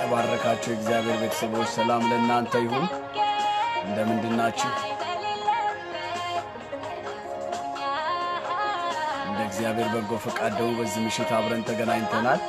የተባረካችሁ እግዚአብሔር ቤተሰቦች ሰላም ለእናንተ ይሁን። እንደምንድናችሁ? እንደ እግዚአብሔር በጎ ፈቃድ ደግሞ በዚህ ምሽት አብረን ተገናኝተናል።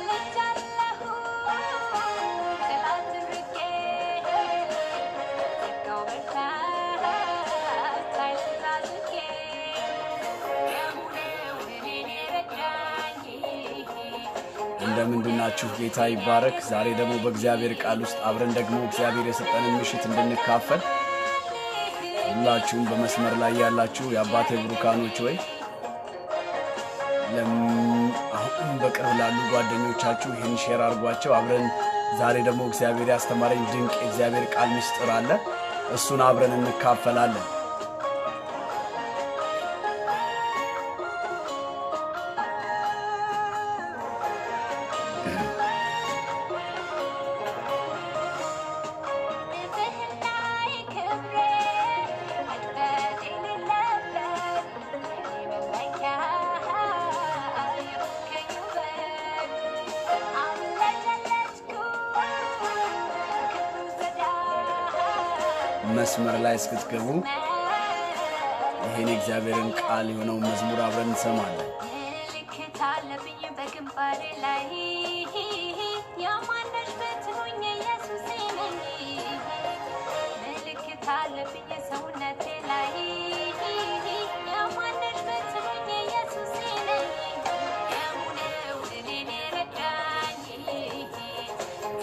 እንደምንድናችሁ? ጌታ ይባረክ። ዛሬ ደግሞ በእግዚአብሔር ቃል ውስጥ አብረን ደግሞ እግዚአብሔር የሰጠንን ምሽት እንድንካፈል ሁላችሁም በመስመር ላይ ያላችሁ የአባቴ ብሩካኖች ወይ አሁን በቅርብ ላሉ ጓደኞቻችሁ ይህን ሼር አድርጓቸው። አብረን ዛሬ ደግሞ እግዚአብሔር ያስተማረኝ ድንቅ የእግዚአብሔር ቃል ምስጢር አለ። እሱን አብረን እንካፈላለን። መስመር ላይ እስክትገቡ ይሄን እግዚአብሔርን ቃል የሆነው መዝሙር አብረን እንሰማለን። ምልክት አለብኝ በግንባሬ ላይ ያማነሽ በትኑኝ ኢየሱስ ነኝ። ምልክት አለብኝ ሰውነቴ ላይ ያማነሽ በትኑኝ ኢየሱስ ነኝ። ያሙነው እኔን ረዳኝ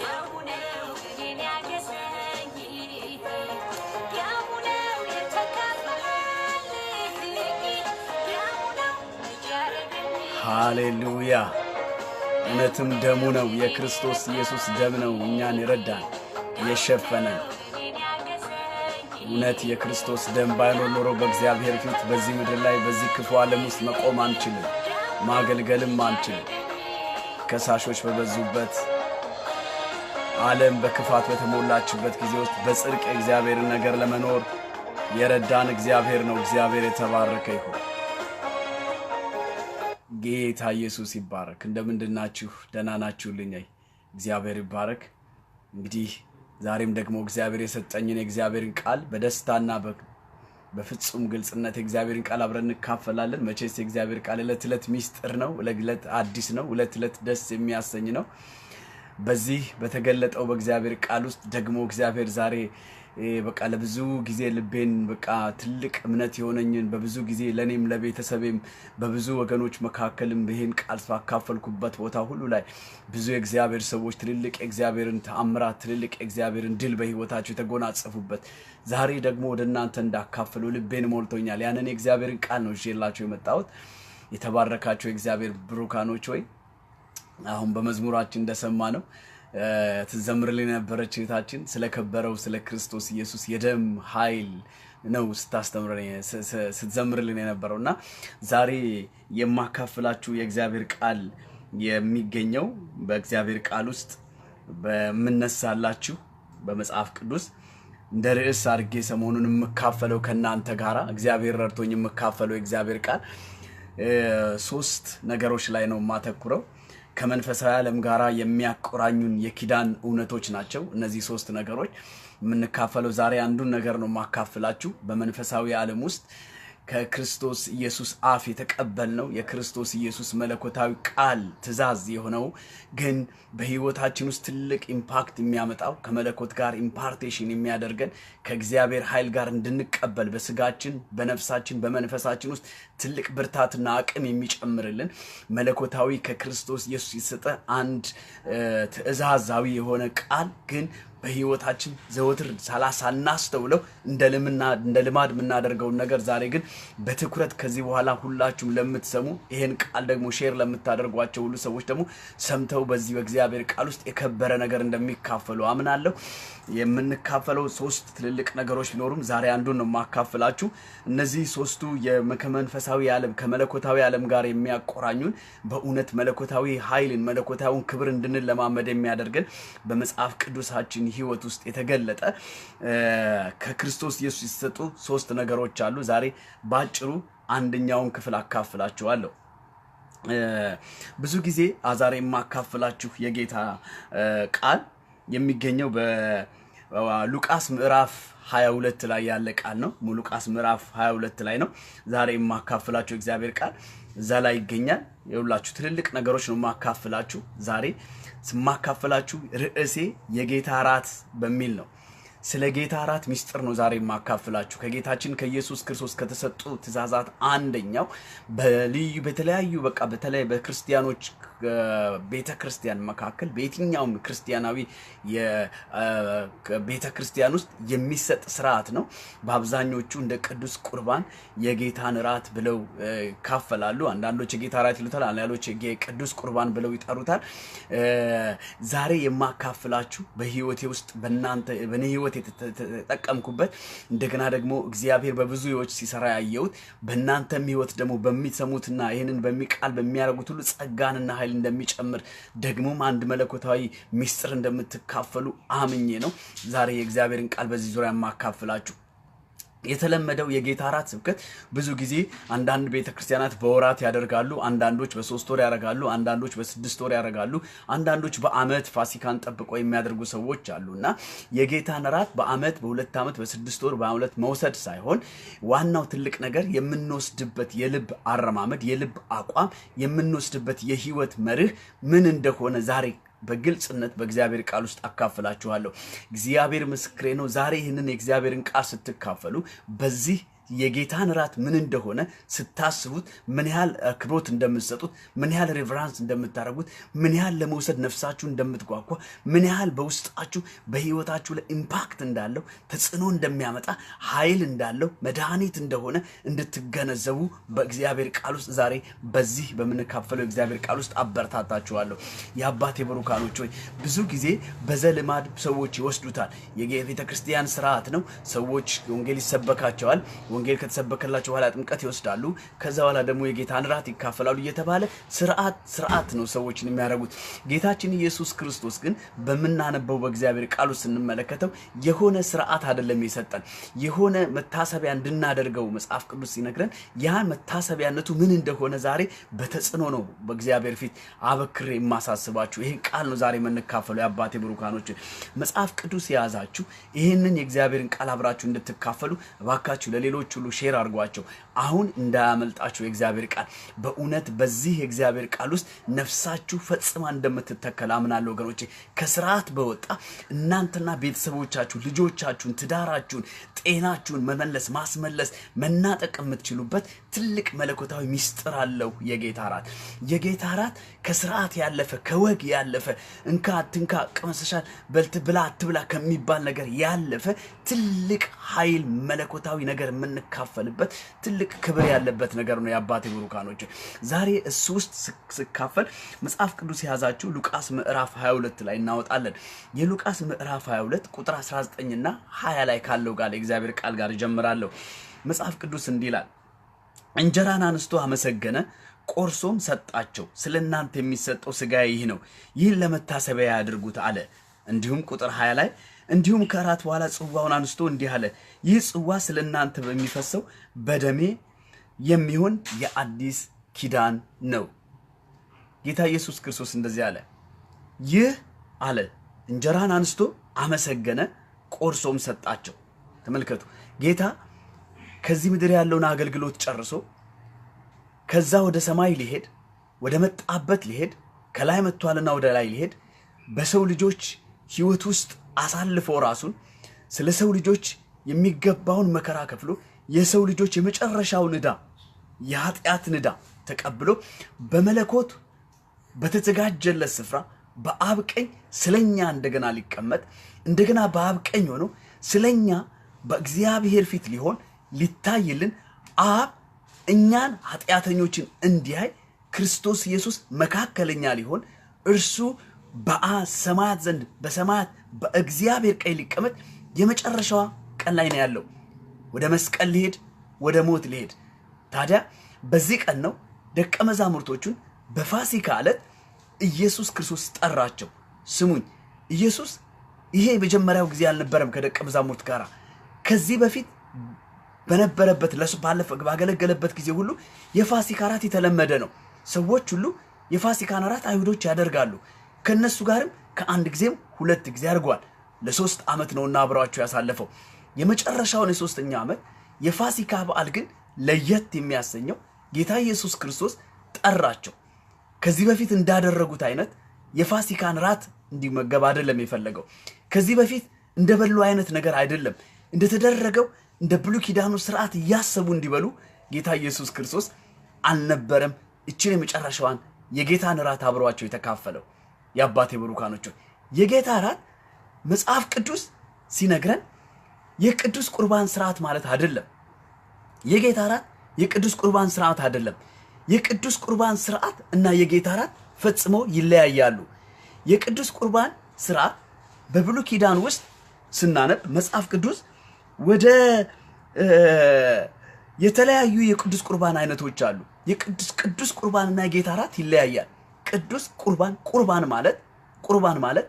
ያሙነው እኔን ያገዘኝ ሃሌሉያ! እውነትም ደሙ ነው፣ የክርስቶስ ኢየሱስ ደም ነው እኛን ይረዳን የሸፈነን። እውነት የክርስቶስ ደም ባይኖር ኖሮ በእግዚአብሔር ፊት በዚህ ምድር ላይ በዚህ ክፉ ዓለም ውስጥ መቆም አንችልም፣ ማገልገልም አንችልም። ከሳሾች በበዙበት ዓለም በክፋት በተሞላችበት ጊዜ ውስጥ በጽድቅ የእግዚአብሔርን ነገር ለመኖር የረዳን እግዚአብሔር ነው። እግዚአብሔር የተባረከ ይሁን። ጌታ ኢየሱስ ይባረክ። እንደምንድናችሁ? ደህና ናችሁልኝ? እግዚአብሔር ይባረክ። እንግዲህ ዛሬም ደግሞ እግዚአብሔር የሰጠኝን የእግዚአብሔርን ቃል በደስታና በፍጹም ግልጽነት የእግዚአብሔርን ቃል አብረን እንካፈላለን። መቼስ የእግዚአብሔር ቃል ዕለት ዕለት ሚስጥር ነው፣ ዕለት አዲስ ነው፣ ዕለት ዕለት ደስ የሚያሰኝ ነው። በዚህ በተገለጠው በእግዚአብሔር ቃል ውስጥ ደግሞ እግዚአብሔር ዛሬ በቃ ለብዙ ጊዜ ልቤን በቃ ትልቅ እምነት የሆነኝን በብዙ ጊዜ ለኔም ለቤተሰቤም በብዙ ወገኖች መካከልም ይሄን ቃል ተካፈልኩበት ቦታ ሁሉ ላይ ብዙ የእግዚአብሔር ሰዎች ትልልቅ የእግዚአብሔርን ተአምራት ትልልቅ የእግዚአብሔርን ድል በህይወታቸው የተጎናጸፉበት ዛሬ ደግሞ ወደ እናንተ እንዳካፍሉ ልቤን ሞልቶኛል። ያንን የእግዚአብሔርን ቃል ነው ይዤላችሁ የመጣሁት። የተባረካችሁ የእግዚአብሔር ብሩካኖች ወይ አሁን በመዝሙራችን እንደሰማነው ትዘምርልን የነበረች እህታችን ስለከበረው ስለ ክርስቶስ ኢየሱስ የደም ኃይል ነው ስትዘምርልን የነበረውና ዛሬ የማካፍላችሁ የእግዚአብሔር ቃል የሚገኘው በእግዚአብሔር ቃል ውስጥ በመነሳላችሁ በመጽሐፍ ቅዱስ እንደ ርዕስ አድርጌ ሰሞኑን የምካፈለው ከናንተ ጋራ እግዚአብሔር ረድቶኝ የምካፈለው የእግዚአብሔር ቃል ሶስት ነገሮች ላይ ነው ማተኩረው። ከመንፈሳዊ ዓለም ጋራ የሚያቆራኙን የኪዳን እውነቶች ናቸው። እነዚህ ሶስት ነገሮች የምንካፈለው ዛሬ አንዱን ነገር ነው ማካፈላችሁ። በመንፈሳዊ ዓለም ውስጥ ከክርስቶስ ኢየሱስ አፍ የተቀበልነው የክርስቶስ ኢየሱስ መለኮታዊ ቃል ትእዛዝ የሆነው ግን በህይወታችን ውስጥ ትልቅ ኢምፓክት የሚያመጣው ከመለኮት ጋር ኢምፓርቴሽን የሚያደርገን ከእግዚአብሔር ኃይል ጋር እንድንቀበል በስጋችን በነፍሳችን በመንፈሳችን ውስጥ ትልቅ ብርታትና አቅም የሚጨምርልን መለኮታዊ ከክርስቶስ ኢየሱስ የተሰጠ አንድ ትእዛዛዊ የሆነ ቃል ግን በህይወታችን ዘወትር ሳናስተውለው እንደ ልማድ የምናደርገውን ነገር ዛሬ ግን በትኩረት ከዚህ በኋላ ሁላችሁም ለምትሰሙ ይሄን ቃል ደግሞ ሼር ለምታደርጓቸው ሁሉ ሰዎች ደግሞ ሰምተው በዚህ በእግዚአብሔር ቃል ውስጥ የከበረ ነገር እንደሚካፈሉ አምናለሁ። የምንካፈለው ሶስት ትልልቅ ነገሮች ቢኖሩም ዛሬ አንዱን ነው ማካፈላችሁ። እነዚህ ሶስቱ የመንፈሳዊ ዓለም ከመለኮታዊ ዓለም ጋር የሚያቆራኙን በእውነት መለኮታዊ ኃይልን መለኮታዊውን ክብር እንድንለማመድ የሚያደርገን በመጽሐፍ ቅዱሳችን ህይወት ውስጥ የተገለጠ ከክርስቶስ ኢየሱስ የተሰጡ ሶስት ነገሮች አሉ። ዛሬ ባጭሩ አንደኛውን ክፍል አካፍላችኋለሁ። ብዙ ጊዜ ዛሬ የማካፍላችሁ የጌታ ቃል የሚገኘው በሉቃስ ምዕራፍ 22 ላይ ያለ ቃል ነው። ሉቃስ ምዕራፍ 22 ላይ ነው ዛሬ የማካፍላችሁ እግዚአብሔር ቃል እዛ ላይ ይገኛል። ይኸውላችሁ ትልልቅ ነገሮች ነው የማካፍላችሁ። ዛሬ ስማካፍላችሁ ርዕሴ የጌታ እራት በሚል ነው። ስለ ጌታ እራት ሚስጥር ነው ዛሬ የማካፍላችሁ። ከጌታችን ከኢየሱስ ክርስቶስ ከተሰጡ ትእዛዛት አንደኛው በተለያዩ በተለይ በክርስቲያኖች ቤተ ክርስቲያን መካከል በየትኛውም ክርስቲያናዊ የቤተ ክርስቲያን ውስጥ የሚሰጥ ስርዓት ነው። በአብዛኞቹ እንደ ቅዱስ ቁርባን የጌታን እራት ብለው ይካፈላሉ። አንዳንዶች የጌታ እራት ይሉታል፣ አንዳንዶች ቅዱስ ቁርባን ብለው ይጠሩታል። ዛሬ የማካፍላችሁ በህይወቴ ውስጥ በእኔ ህይወት የተጠቀምኩበት እንደገና ደግሞ እግዚአብሔር በብዙ ህይወት ሲሰራ ያየሁት በእናንተም ህይወት ደግሞ በሚሰሙትና ይህንን በሚቃል በሚያደርጉት ሁሉ ጸጋንና ኃይል እንደሚጨምር ደግሞም አንድ መለኮታዊ ሚስጥር እንደምትካፈሉ አምኜ ነው ዛሬ የእግዚአብሔርን ቃል በዚህ ዙሪያ የማካፍላችሁ። የተለመደው የጌታ እራት ስብከት ብዙ ጊዜ አንዳንድ ቤተክርስቲያናት በወራት ያደርጋሉ፣ አንዳንዶች በ3 ወር ያደርጋሉ፣ አንዳንዶች በ6 ወር ያደርጋሉ፣ አንዳንዶች በአመት ፋሲካን ጠብቀው የሚያደርጉ ሰዎች አሉና የጌታን እራት በአመት በ2 አመት በ6 ወር በ2 መውሰድ ሳይሆን ዋናው ትልቅ ነገር የምንወስድበት የልብ አረማመድ የልብ አቋም የምንወስድበት የህይወት መርህ ምን እንደሆነ ዛሬ በግልጽነት በእግዚአብሔር ቃል ውስጥ አካፍላችኋለሁ። እግዚአብሔር ምስክሬ ነው። ዛሬ ይህንን የእግዚአብሔርን ቃል ስትካፈሉ በዚህ የጌታን እራት ምን እንደሆነ ስታስቡት ምን ያህል አክብሮት እንደምትሰጡት፣ ምን ያህል ሬቨራንስ እንደምታደርጉት፣ ምን ያህል ለመውሰድ ነፍሳችሁ እንደምትጓጓ፣ ምን ያህል በውስጣችሁ በህይወታችሁ ላይ ኢምፓክት እንዳለው ተጽዕኖ እንደሚያመጣ ኃይል እንዳለው መድኃኒት እንደሆነ እንድትገነዘቡ በእግዚአብሔር ቃል ውስጥ ዛሬ በዚህ በምንካፈለው እግዚአብሔር ቃል ውስጥ አበረታታችኋለሁ። የአባቴ ብሩካኖች ሆይ ብዙ ጊዜ በዘልማድ ሰዎች ይወስዱታል። የቤተ ክርስቲያን ስርዓት ነው። ሰዎች ወንጌል ይሰበካቸዋል። ወንጌል ከተሰበከላቸው በኋላ ጥምቀት ይወስዳሉ። ከዛ በኋላ ደግሞ የጌታን እራት ይካፈላሉ እየተባለ ስርዓት ነው ሰዎችን የሚያደርጉት። ጌታችን ኢየሱስ ክርስቶስ ግን በምናነበው በእግዚአብሔር ቃሉ ስንመለከተው የሆነ ስርዓት አይደለም የሰጠን፣ የሆነ መታሰቢያ እንድናደርገው መጽሐፍ ቅዱስ ሲነግረን ያ መታሰቢያነቱ ምን እንደሆነ ዛሬ በተጽዕኖ ነው በእግዚአብሔር ፊት አበክሬ የማሳስባችሁ። ይሄን ቃል ነው ዛሬ የምንካፈለው። የአባቴ ብሩካኖች መጽሐፍ ቅዱስ የያዛችሁ ይህንን የእግዚአብሔርን ቃል አብራችሁ እንድትካፈሉ እባካችሁ ለሌሎች ሁሉ ሼር አድርጓቸው። አሁን እንዳያመልጣችሁ የእግዚአብሔር ቃል በእውነት በዚህ የእግዚአብሔር ቃል ውስጥ ነፍሳችሁ ፈጽማ እንደምትተከል አምናለሁ ወገኖቼ። ከስርዓት በወጣ እናንተና ቤተሰቦቻችሁ፣ ልጆቻችሁን፣ ትዳራችሁን፣ ጤናችሁን ማስመለስ መናጠቅ የምትችሉበት ትልቅ መለኮታዊ ሚስጥር አለው የጌታ እራት። የጌታ እራት ከስርዓት ያለፈ ከወግ ያለፈ እንካ አትንካ ቅመስሻል ብላ አትብላ ከሚባል ነገር ያለፈ ትልቅ ኃይል መለኮታዊ ነገር የምንካፈልበት ትልቅ ክብር ያለበት ነገር ነው። የአባቴ ብሩካኖች ዛሬ እሱ ውስጥ ስካፈል መጽሐፍ ቅዱስ የያዛችሁ ሉቃስ ምዕራፍ 22 ላይ እናወጣለን። የሉቃስ ምዕራፍ 22 ቁጥር 19 እና 20 ላይ ካለው ጋር የእግዚአብሔር ቃል ጋር ጀምራለሁ። መጽሐፍ ቅዱስ እንዲህ ይላል፣ እንጀራን አንስቶ አመሰገነ፣ ቆርሶም ሰጣቸው። ስለ እናንተ የሚሰጠው ሥጋዬ ይህ ነው፣ ይህን ለመታሰቢያ ያድርጉት አለ። እንዲሁም ቁጥር 20 ላይ እንዲሁም ከእራት በኋላ ጽዋውን አንስቶ እንዲህ አለ፣ ይህ ጽዋ ስለ እናንተ በሚፈሰው በደሜ የሚሆን የአዲስ ኪዳን ነው። ጌታ ኢየሱስ ክርስቶስ እንደዚህ አለ። ይህ አለ እንጀራን አንስቶ አመሰገነ፣ ቆርሶም ሰጣቸው። ተመልከቱ፣ ጌታ ከዚህ ምድር ያለውን አገልግሎት ጨርሶ ከዛ ወደ ሰማይ ሊሄድ ወደ መጣበት ሊሄድ ከላይ መጥቷልና ወደ ላይ ሊሄድ በሰው ልጆች ህይወት ውስጥ አሳልፎ ራሱን ስለ ሰው ልጆች የሚገባውን መከራ ከፍሎ የሰው ልጆች የመጨረሻውን ዕዳ የኃጢአትን ዕዳ ተቀብሎ በመለኮት በተዘጋጀለት ስፍራ በአብ ቀኝ ስለኛ እንደገና ሊቀመጥ እንደገና በአብ ቀኝ ሆኖ ስለኛ በእግዚአብሔር ፊት ሊሆን ሊታይልን አብ እኛን ኃጢአተኞችን እንዲያይ ክርስቶስ ኢየሱስ መካከለኛ ሊሆን እርሱ በሰማያት ዘንድ በሰማያት በእግዚአብሔር ቀኝ ሊቀመጥ የመጨረሻዋ ቀን ላይ ነው ያለው። ወደ መስቀል ሊሄድ ወደ ሞት ሊሄድ። ታዲያ በዚህ ቀን ነው ደቀ መዛሙርቶቹን በፋሲካ ዕለት ኢየሱስ ክርስቶስ ጠራቸው። ስሙኝ፣ ኢየሱስ ይሄ የመጀመሪያው ጊዜ አልነበረም ከደቀ መዛሙርት ጋር። ከዚህ በፊት በነበረበት ባገለገለበት ጊዜ ሁሉ የፋሲካ እራት የተለመደ ነው። ሰዎች ሁሉ የፋሲካን እራት አይሁዶች ያደርጋሉ። ከነሱ ጋርም ከአንድ ጊዜም 2 ጊዜ አድርጓል። ለ3 ዓመት ነውና አብሯቸው ያሳለፈው። የመጨረሻውን የ3ኛ ዓመት የፋሲካ በዓል ግን ለየት የሚያሰኘው ጌታ ኢየሱስ ክርስቶስ ጠራቸው። ከዚህ በፊት እንዳደረጉት አይነት የፋሲካን ራት እንዲመገብ አይደለም የፈለገው። ከዚህ በፊት እንደበሉ አይነት ነገር አይደለም። እንደተደረገው እንደ ብሉይ ኪዳኑ ስርዓት እያሰቡ እንዲበሉ ጌታ ኢየሱስ ክርስቶስ አልነበረም እችን የመጨረሻዋን የጌታን ራት አብሯቸው የተካፈለው። የአባቴ ብሩካኖች የጌታ ራት መጽሐፍ ቅዱስ ሲነግረን የቅዱስ ቁርባን ስርዓት ማለት አይደለም። የጌታ ራት የቅዱስ ቁርባን ስርዓት አይደለም። የቅዱስ ቁርባን ስርዓት እና የጌታ ራት ፈጽሞ ይለያያሉ። የቅዱስ ቁርባን ስርዓት በብሉይ ኪዳን ውስጥ ስናነብ መጽሐፍ ቅዱስ ወደ የተለያዩ የቅዱስ ቁርባን አይነቶች አሉ። የቅዱስ ቁርባንና የጌታ ራት ይለያያል። ቅዱስ ቁርባን ማለት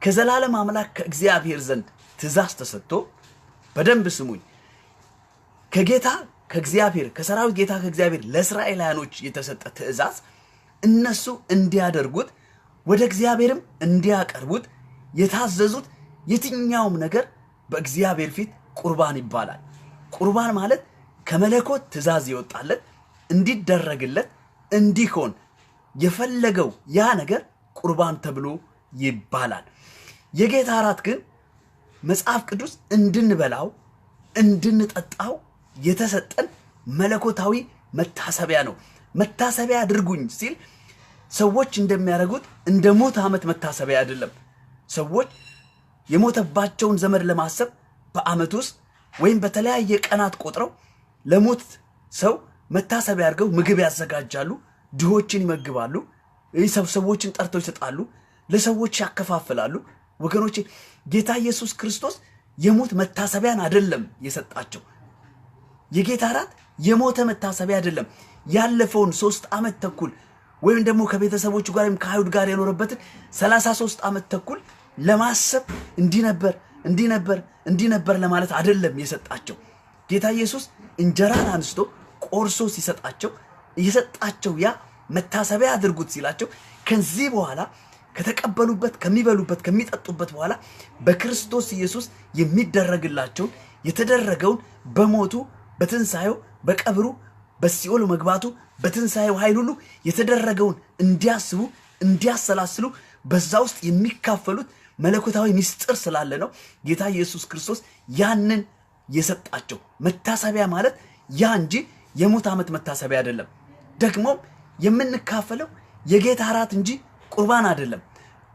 ከዘላለም አምላክ ከእግዚአብሔር ዘንድ ትእዛዝ ተሰጥቶ፣ በደንብ ስሙኝ፣ ከእግዚአብሔር ከሰራዊት ጌታ ከእግዚአብሔር ለእስራኤላውያኖች የተሰጠ ትእዛዝ እነሱ እንዲያደርጉት ወደ እግዚአብሔርም እንዲያቀርቡት የታዘዙት የትኛውም ነገር በእግዚአብሔር ፊት ቁርባን ይባላል። ቁርባን ማለት ከመለኮት ትእዛዝ ይወጣለት እንዲደረግለት እንዲሆን የፈለገው ያ ነገር ቁርባን ተብሎ ይባላል። የጌታ ራት ግን መጽሐፍ ቅዱስ እንድንበላው እንድንጠጣው የተሰጠን መለኮታዊ መታሰቢያ ነው። መታሰቢያ አድርጉኝ ሲል ሰዎች እንደሚያደርጉት እንደ ሞት ዓመት መታሰቢያ አይደለም። ሰዎች የሞተባቸውን ዘመድ ለማሰብ በዓመት ውስጥ ወይም በተለያየ ቀናት ቆጥረው ለሞት ሰው መታሰቢያ አድርገው ምግብ ያዘጋጃሉ፣ ድሆችን ይመግባሉ፣ ሰዎችን ጠርተው ይሰጣሉ፣ ለሰዎች ያከፋፍላሉ። ወገኖቼ ጌታ ኢየሱስ ክርስቶስ የሞት መታሰቢያን አይደለም የሰጣቸው። የጌታ ራት የሞተ መታሰቢያ አይደለም። ያለፈውን 3 ዓመት ተኩል ወይም ደግሞ ከቤተሰቦቹ ጋር ወይም ከአይሁድ ጋር የኖረበትን 33 ዓመት ተኩል ለማሰብ እንዲህ ነበር ለማለት አይደለም የሰጣቸው። ጌታ ኢየሱስ እንጀራን አንስቶ ቆርሶ ሲሰጣቸው የሰጣቸው ያ መታሰቢያ አድርጉት ሲላቸው ከዚህ በኋላ ከተቀበሉበት ከሚበሉበት ከሚጠጡበት በኋላ በክርስቶስ ኢየሱስ የሚደረግላቸውን የተደረገውን በሞቱ በትንሣኤው በቀብሩ በሲኦል መግባቱ በትንሣኤው ኃይል ሁሉ የተደረገውን እንዲያስቡ እንዲያሰላስሉ በዛ ውስጥ የሚካፈሉት መለኮታዊ ምስጢር ስላለ ነው ጌታ ኢየሱስ ክርስቶስ ያንን የሰጣቸው። መታሰቢያ ማለት ያ እንጂ የሞት ዓመት መታሰቢያ አይደለም። ደግሞ የምንካፈለው የጌታ ራት እንጂ ቁርባን አይደለም።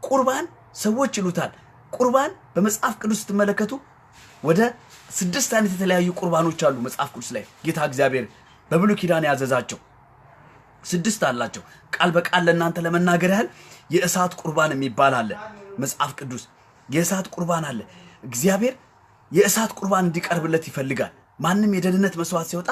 ቁርባን ሰዎች ይሉታል። ቁርባን በመጽሐፍ ቅዱስ ስትመለከቱ ወደ 6 አይነት የተለያዩ ቁርባኖች አሉ። መጽሐፍ ቅዱስ ላይ ጌታ እግዚአብሔር በብሉይ ኪዳን ያዘዛቸው 6 አላቸው። ቃል በቃል ለእናንተ ለመናገር ያህል የእሳት ቁርባን የሚባል አለ። መጽሐፍ ቅዱስ የእሳት ቁርባን አለ። እግዚአብሔር የእሳት ቁርባን እንዲቀርብለት ይፈልጋል። ማንም የደህንነት መስዋዕት ሲወጣ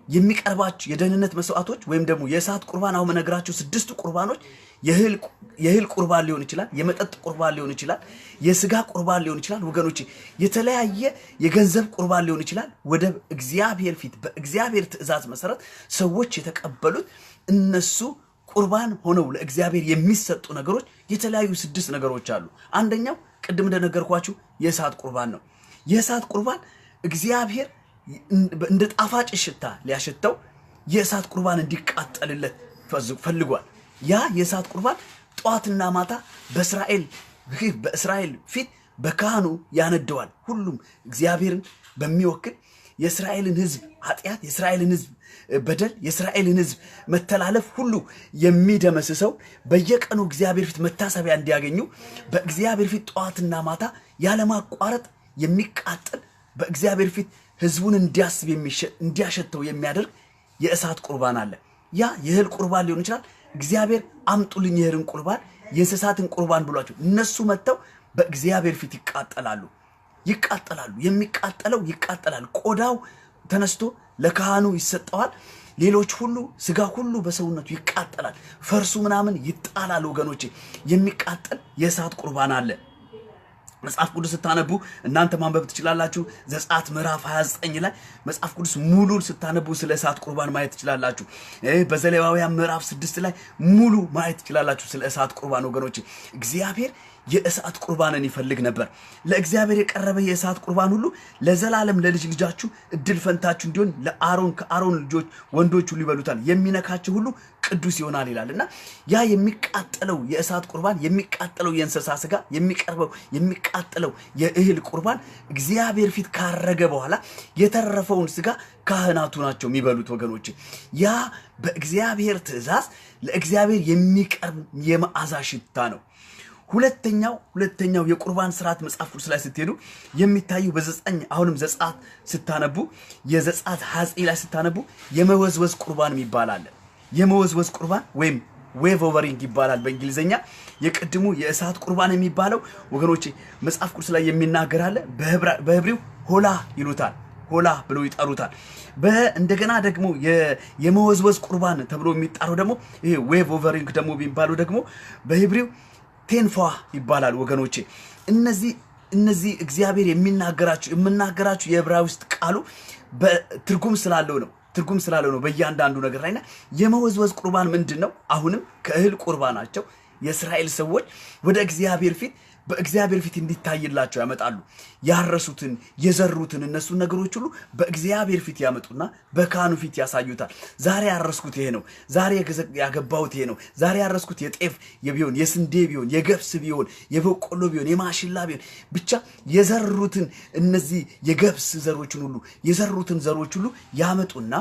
የሚቀርባቸው የደህንነት መስዋዕቶች ወይም ደግሞ የእሳት ቁርባን አሁን መነግራችሁ 6 ቁርባኖች የእህል ቁርባን ሊሆን ይችላል፣ የመጠጥ ቁርባን ሊሆን ይችላል፣ የስጋ ቁርባን ሊሆን ይችላል። ወገኖቼ የተለያየ የገንዘብ ቁርባን ሊሆን ይችላል። ወደ እግዚአብሔር ፊት በእግዚአብሔር ትእዛዝ መሰረት ሰዎች የተቀበሉት እነሱ ቁርባን ሆነው ለእግዚአብሔር የሚሰጡ ነገሮች የተለያዩ 6 ነገሮች አሉ። አንደኛው ቅድም እንደነገርኳችሁ የእሳት ቁርባን ነው። የእሳት ቁርባን እግዚአብሔር እንደ ጣፋጭ ሽታ ሊያሸተው የእሳት ቁርባን እንዲቃጠልለት ፈልጓል። ያ የእሳት ቁርባን ጧትና ማታ በእስራኤል ፊት በካህኑ ያነደዋል። ሁሉም እግዚአብሔርን በሚወክል የእስራኤልን ሕዝብ ኃጢአት፣ የእስራኤልን ሕዝብ በደል፣ የእስራኤልን ሕዝብ መተላለፍ ሁሉ የሚደመስሰው በየቀኑ እግዚአብሔር ፊት መታሰቢያ እንዲያገኙ በእግዚአብሔር ፊት ጧትና ማታ ያለማቋረጥ የሚቃጠል በእግዚአብሔር ፊት ሕዝቡን እንዲያስብ እንዲያሸተው የሚያደርግ የእሳት ቁርባን አለ። ያ የእህል ቁርባን ሊሆን ይችላል። እግዚአብሔር አምጡልኝ የእህልን ቁርባን የእንስሳትን ቁርባን ብሏቸው እነሱ መጥተው በእግዚአብሔር ፊት ይቃጠላሉ። የሚቃጠለው ይቃጠላል። ቆዳው ተነስቶ ለካህኑ ይሰጠዋል። ሌሎች ሁሉ ስጋ ሁሉ በሰውነቱ ይቃጠላል። ፈርሱ ምናምን ይጣላል። ወገኖቼ የሚቃጠል የእሳት ቁርባን አለ። መጽሐፍ ቅዱስ ስታነቡ እናንተ ማንበብ ትችላላችሁ። ዘጸአት ምዕራፍ 29 ላይ መጽሐፍ ቅዱስ ሙሉን ስታነቡ ስለ እሳት ቁርባን ማየት ትችላላችሁ። በዘሌዋውያን ምዕራፍ 6 ላይ ሙሉ ማየት ትችላላችሁ ስለ እሳት ቁርባን። ወገኖቼ እግዚአብሔር የእሳት ቁርባንን ይፈልግ ነበር። ለእግዚአብሔር የቀረበ የእሳት ቁርባን ሁሉ ለዘላለም ለልጅ ልጃችሁ እድል ፈንታችሁ እንዲሆን ከአሮን ልጆች ወንዶች ሁሉ ይበሉታል፣ የሚነካቸው ሁሉ ቅዱስ ይሆናል ይላልና ያ የሚቃጠለው የእሳት ቁርባን የሚቃጠለው የእንስሳ ስጋ የሚቀርበው የሚቃጠለው የእህል ቁርባን እግዚአብሔር ፊት ካረገ በኋላ የተረፈውን ስጋ ካህናቱ ናቸው የሚበሉት ወገኖች። ያ በእግዚአብሔር ትእዛዝ ለእግዚአብሔር የሚቀርብ የመዓዛ ሽታ ነው። ሁለተኛው የቁርባን ስርዓት መጽሐፍ ቅዱስ ላይ ስትሄዱ የሚታዩ አሁንም ዘጸአት ስታነቡ የዘጸአት 29 ላይ ስታነቡ የመወዝወዝ ቁርባን ይባላል። የመወዝወዝ ቁርባን ወይም ዌቭ ኦቨሪንግ ይባላል በእንግሊዘኛ። የቅድሙ የእሳት ቁርባን የሚባለው ወገኖች መጽሐፍ ቅዱስ ላይ የሚናገራል። በህብሪው ሆላ ይሉታል፣ ሆላ ብለው ይጠሩታል። እንደገና ደግሞ የመወዝወዝ ቁርባን ተብሎ የሚጣረው ደግሞ ይሄ ዌቭ ኦቨሪንግ ደግሞ የሚባለው ደግሞ በህብሪው ቴንፏ ይባላል ወገኖቼ። እነዚህ እግዚአብሔር የምናገራችሁ የዕብራይስጥ ቃሉ በትርጉም ስላለው ነው በእያንዳንዱ ነገር ላይና የመወዝወዝ ቁርባን ምንድነው? አሁንም ከእህል ቁርባናቸው የእስራኤል ሰዎች ወደ እግዚአብሔር ፊት በእግዚአብሔር ፊት እንዲታይላቸው ያመጣሉ። ያረሱትን የዘሩትን እነሱ ነገሮች ሁሉ በእግዚአብሔር ፊት ያመጡና በካህኑ ፊት ያሳዩታል። ዛሬ ያረስኩት ይሄ ነው፣ ዛሬ ያገባሁት ይሄ ነው፣ ዛሬ ያረስኩት የጤፍ ቢሆን የስንዴ ቢሆን የገብስ ቢሆን የበቆሎ ቢሆን የማሽላ ቢሆን ብቻ የዘሩትን እነዚህ የገብስ ዘሮችን ሁሉ የዘሩትን ዘሮች ሁሉ ያመጡና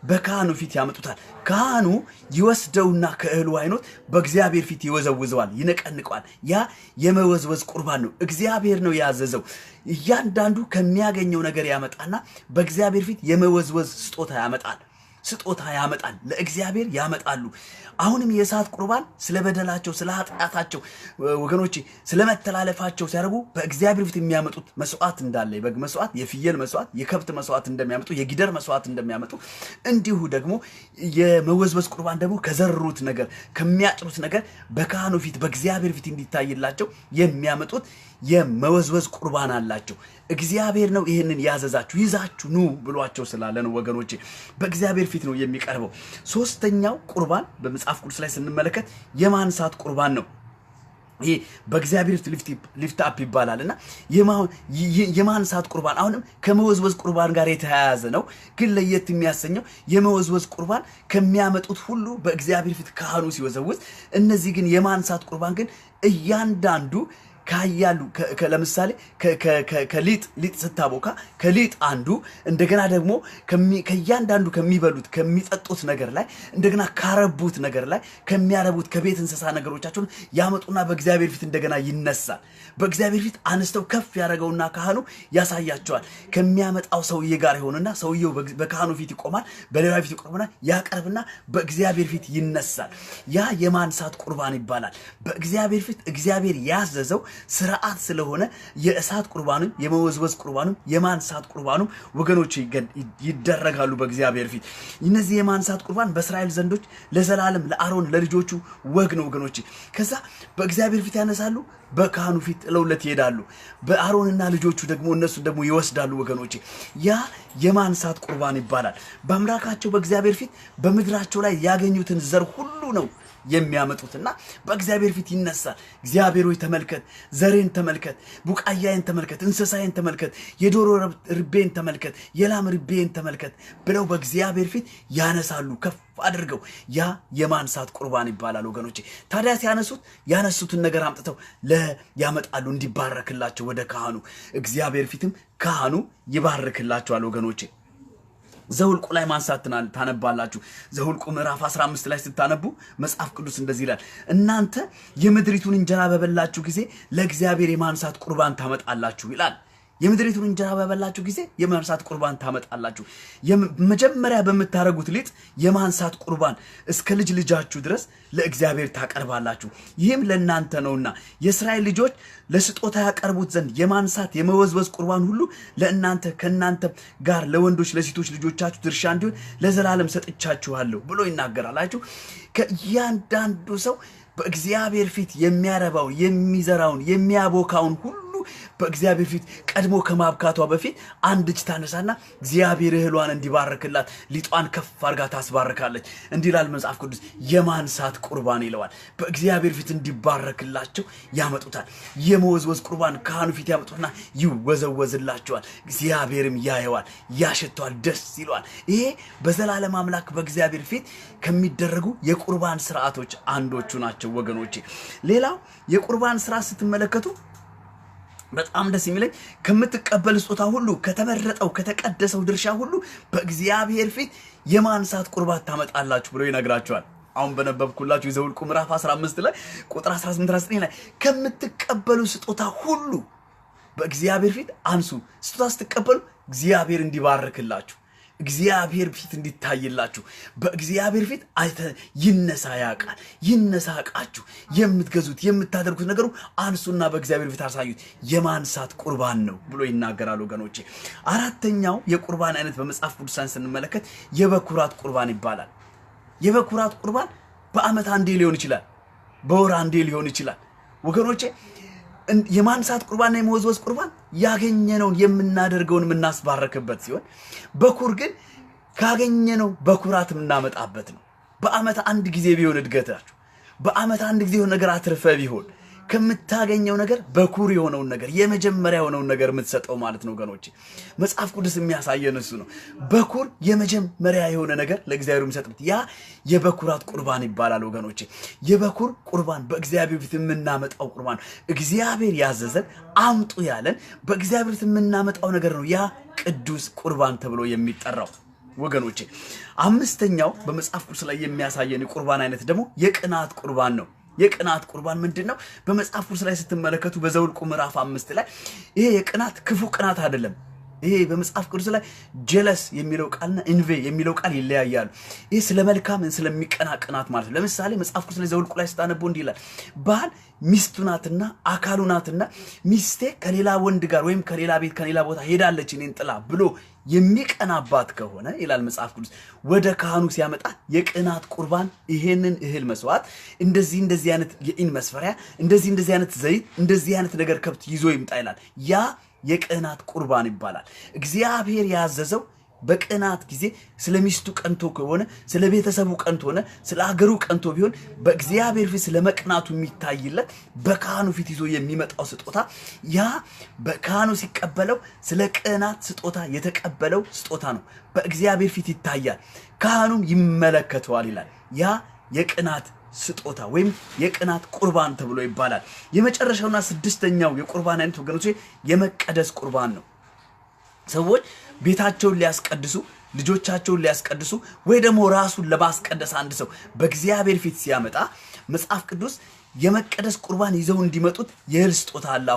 በካህኑ ፊት ያመጡታል። ካህኑ ይወስደውና ከእህሉ አይኖት በእግዚአብሔር ፊት ይወዘውዘዋል፣ ይነቀንቀዋል። ያ የመወዝወዝ ቁርባን ነው። እግዚአብሔር ነው ያዘዘው። እያንዳንዱ ከሚያገኘው ነገር ያመጣና በእግዚአብሔር ፊት የመወዝወዝ ስጦታ ያመጣል፣ ለእግዚአብሔር ያመጣሉ። አሁንም የእሳት ቁርባን ስለ በደላቸው ስለ ኃጢአታቸው ወገኖቼ ስለ መተላለፋቸው ሲያደርጉ በእግዚአብሔር ፊት የሚያመጡት መስዋዕት እንዳለ የበግ መስዋዕት፣ የፍየል መስዋዕት፣ የከብት መስዋዕት እንደሚያመጡ የጊደር መስዋዕት እንደሚያመጡ እንዲሁ ደግሞ የመወዝወዝ ቁርባን ደግሞ ከዘሩት ነገር ከሚያጭሩት ነገር በካህኑ ፊት በእግዚአብሔር ፊት እንዲታይላቸው የሚያመጡት የመወዝወዝ ቁርባን አላቸው። እግዚአብሔር ነው ይህንን ያዘዛችሁ ይዛችሁ ኑ ብሏቸው ስላለ ነው ወገኖቼ በእግዚአብሔር ፊት ነው የሚቀርበው። ሶስተኛው ቁርባን በመጽሐፍ ቅዱስ ላይ ስንመለከት የማንሳት ቁርባን ነው። ይሄ በእግዚአብሔር ሊፍት አፕ ይባላልና የማንሳት ቁርባን አሁንም ከመወዝወዝ ቁርባን ጋር የተያያዘ ነው። ግን ለየት የሚያሰኘው የመወዝወዝ ቁርባን ከሚያመጡት ሁሉ በእግዚአብሔር ፊት ካህኑ ሲወዘውዝ፣ እነዚህ ግን የማንሳት ቁርባን ግን እያንዳንዱ ካያሉ ለምሳሌ ከሊጥ ስታቦካ ከሊጥ አንዱ እንደገና ደግሞ ከእያንዳንዱ ከሚበሉት ከሚጠጡት ነገር ላይ እንደገና ካረቡት ነገር ላይ ከሚያረቡት ከቤት እንስሳ ነገሮቻቸውን ያመጡና በእግዚአብሔር ፊት እንደገና ይነሳል። በእግዚአብሔር ፊት አንስተው ከፍ ያደረገውና ካህኑ ያሳያቸዋል። ከሚያመጣው ሰውዬ ጋር ይሆንና ሰውየው በካህኑ ፊት ይቆማል፣ በሌዋዊ ፊት ይቆምና ያቀርብና በእግዚአብሔር ፊት ይነሳል። ያ የማንሳት ቁርባን ይባላል። በእግዚአብሔር ፊት እግዚአብሔር ያዘዘው ስርዓት ስለሆነ የእሳት ቁርባንም የመወዝወዝ ቁርባንም የማንሳት ቁርባንም ወገኖች ይደረጋሉ በእግዚአብሔር ፊት። እነዚህ የማንሳት ቁርባን በእስራኤል ዘንዶች ለዘላለም ለአሮን ለልጆቹ ወግ ነው ወገኖች። ከዛ በእግዚአብሔር ፊት ያነሳሉ፣ በካህኑ ፊት ጥለውለት ይሄዳሉ። በአሮንና ልጆቹ ደግሞ እነሱ ደግሞ ይወስዳሉ ወገኖች። ያ የማንሳት ቁርባን ይባላል። በአምላካቸው በእግዚአብሔር ፊት በምድራቸው ላይ ያገኙትን ዘር ሁሉ ነው የሚያመጡትና በእግዚአብሔር ፊት ይነሳል። እግዚአብሔር ሆይ ተመልከት፣ ዘሬን ተመልከት፣ ቡቃያዬን ተመልከት፣ እንስሳዬን ተመልከት፣ የዶሮ ርቤን ተመልከት፣ የላም ርቤን ተመልከት ብለው በእግዚአብሔር ፊት ያነሳሉ ከፍ አድርገው። ያ የማንሳት ቁርባን ይባላል ወገኖቼ። ታዲያ ያነሱትን ነገር አምጥተው ያመጣሉ እንዲባረክላቸው ወደ ካህኑ። እግዚአብሔር ፊትም ካህኑ ይባርክላቸዋል ወገኖቼ። ዘሁልቁ ላይ ማንሳት ታነባላችሁ። ዘሁልቁ ምዕራፍ 15 ላይ ስታነቡ መጽሐፍ ቅዱስ እንደዚህ ይላል፣ እናንተ የምድሪቱን እንጀራ በበላችሁ ጊዜ ለእግዚአብሔር የማንሳት ቁርባን ታመጣላችሁ ይላል። የምድሪቱን እንጀራ በበላችሁ ጊዜ የማንሳት ቁርባን ታመጣላችሁ። መጀመሪያ በምታረጉት ሊጥ የማንሳት ቁርባን እስከ ልጅ ልጃችሁ ድረስ ለእግዚአብሔር ታቀርባላችሁ። ይህም ለእናንተ ነውና የእስራኤል ልጆች ለስጦታ ያቀርቡት ዘንድ የማንሳት የመወዝወዝ ቁርባን ሁሉ ለእናንተ ከእናንተ ጋር ለወንዶች ለሴቶች ልጆቻችሁ ድርሻ እንዲሆን ለዘላለም ሰጥቻችኋለሁ ብሎ ይናገራላችሁ። ከእያንዳንዱ ሰው በእግዚአብሔር ፊት የሚያረባው የሚዘራውን የሚያቦካውን ሁሉ በእግዚአብሔር ፊት ቀድሞ ከማብካቷ በፊት አንድ እጅ ታነሳና እግዚአብሔር እህሏን እንዲባርክላት ሊጧን ከፍ አድርጋ ታስባርካለች። እንዲህ ይላል መጽሐፍ ቅዱስ የማንሳት ቁርባን ይለዋል። በእግዚአብሔር ፊት እንዲባረክላቸው ያመጡታል። የመወዝወዝ ቁርባን ካህኑ ፊት ያመጡትና ይወዘወዝላቸዋል። እግዚአብሔርም ያየዋል፣ ያሸተዋል፣ ደስ ይለዋል። ይሄ በዘላለም አምላክ በእግዚአብሔር ፊት ከሚደረጉ የቁርባን ስርዓቶች አንዶቹ ናቸው ወገኖቼ። ሌላው የቁርባን ስርዓት ስትመለከቱ በጣም ደስ የሚለኝ ከምትቀበል ስጦታ ሁሉ ከተመረጠው ከተቀደሰው ድርሻ ሁሉ በእግዚአብሔር ፊት የማንሳት ቁርባን ታመጣላችሁ ብሎ ይነግራቸዋል። አሁን በነበብኩላችሁ የዘኍልቍ ምዕራፍ 15 ላይ ቁጥር 18-19 ላይ ከምትቀበሉ ስጦታ ሁሉ በእግዚአብሔር ፊት አንሱ። ስጦታ ስትቀበሉ እግዚአብሔር እንዲባርክላችሁ፣ እግዚአብሔር ፊት እንዲታይላችሁ በእግዚአብሔር ፊት ይነሳ ያቃል ይነሳቃችሁ የምትገዙት የምታደርጉት ነገሩ አንሱና በእግዚአብሔር ፊት አሳዩት። የማንሳት ቁርባን ነው ብሎ ይናገራል ወገኖቼ። አራተኛው የቁርባን አይነት በመጽሐፍ ቅዱሳን ስንመለከት የበኩራት ቁርባን ይባላል። የበኩራት ቁርባን በአመት አንዴ ሊሆን ይችላል፣ በወር አንዴ ሊሆን ይችላል ወገኖቼ። የማንሳት ቁርባንና የመወዝወዝ ቁርባን ያገኘነውን የምናደርገውን የምናስባረክበት ሲሆን በኩር ግን ካገኘነው በኩራት የምናመጣበት ነው። በአመት አንድ ጊዜ ቢሆን እድገታችሁ በአመት አንድ ጊዜ የሆነ ነገር አትርፈ ቢሆን ከምታገኘው ነገር በኩር የሆነውን ነገር የመጀመሪያ የሆነውን ነገር የምትሰጠው ማለት ነው ወገኖቼ። መጽሐፍ ቅዱስ የሚያሳየን እሱ ነው። በኩር የመጀመሪያ የሆነ ነገር ለእግዚአብሔር የሚሰጥበት ያ የበኩራት ቁርባን ይባላል ወገኖቼ። የበኩር ቁርባን በእግዚአብሔር ፊት የምናመጣው ቁርባን እግዚአብሔር ያዘዘን አምጡ ያለን በእግዚአብሔር ፊት የምናመጣው ነገር ነው። ያ ቅዱስ ቁርባን ተብሎ የሚጠራው ወገኖቼ። አምስተኛው በመጽሐፍ ቅዱስ ላይ የሚያሳየን የቁርባን አይነት ደግሞ የቅናት ቁርባን ነው። የቅናት ቁርባን ምንድነው? በመጽሐፍ ቅዱስ ላይ ስትመለከቱ በዘኍልቍ ምዕራፍ 5 ላይ ይሄ የቅናት ክፉ ቅናት አይደለም። ይሄ በመጽሐፍ ቅዱስ ላይ ጀለስ የሚለው ቃልና ኢንቬ የሚለው ቃል ይለያያሉ። ይሄ ስለ መልካም ስለሚቀና ቅናት ማለት ነው። ለምሳሌ መጽሐፍ ቅዱስ ላይ ዘኍልቍ ላይ ስታነቡ እንዲህ ይላል፣ ባል ሚስቱ ናትና አካሉ ናትና ሚስቴ ከሌላ ወንድ ጋር ወይም ከሌላ ቤት ከሌላ ቦታ ሄዳለች እኔን ጥላ ብሎ የሚቀናባት ከሆነ ይላል መጽሐፍ ቅዱስ ወደ ካህኑ ሲያመጣ የቅናት ቁርባን ይሄንን እህል መስዋዕት እንደዚህ አይነት የኢን መስፈሪያ እንደዚህ አይነት ዘይት እንደዚህ አይነት ነገር ከብት ይዞ ይምጣ ይላል። ያ የቅናት ቁርባን ይባላል። እግዚአብሔር ያዘዘው በቅናት ጊዜ ስለ ሚስቱ ቀንቶ ከሆነ ስለ ቤተሰቡ ቀንቶ ሆነ ስለ አገሩ ቀንቶ ቢሆን በእግዚአብሔር ፊት ስለ መቅናቱ የሚታይለት በካህኑ ፊት ይዞ የሚመጣው ስጦታ ያ በካህኑ ሲቀበለው ስለ ቅናት ስጦታ የተቀበለው ስጦታ ነው። በእግዚአብሔር ፊት ይታያል፣ ካህኑም ይመለከተዋል ይላል። ያ የቅናት ስጦታ ወይም የቅናት ቁርባን ተብሎ ይባላል። የመጨረሻውና ስድስተኛው የቁርባን አይነት ወገኖቼ የመቀደስ ቁርባን ነው። ሰዎች ቤታቸውን ሊያስቀድሱ ልጆቻቸውን ሊያስቀድሱ ወይ ደግሞ ራሱን ለማስቀደስ አንድ ሰው በእግዚአብሔር ፊት ሲያመጣ መጽሐፍ ቅዱስ የመቀደስ ቁርባን ይዘው እንዲመጡት የእህል ስጦታ አለ፣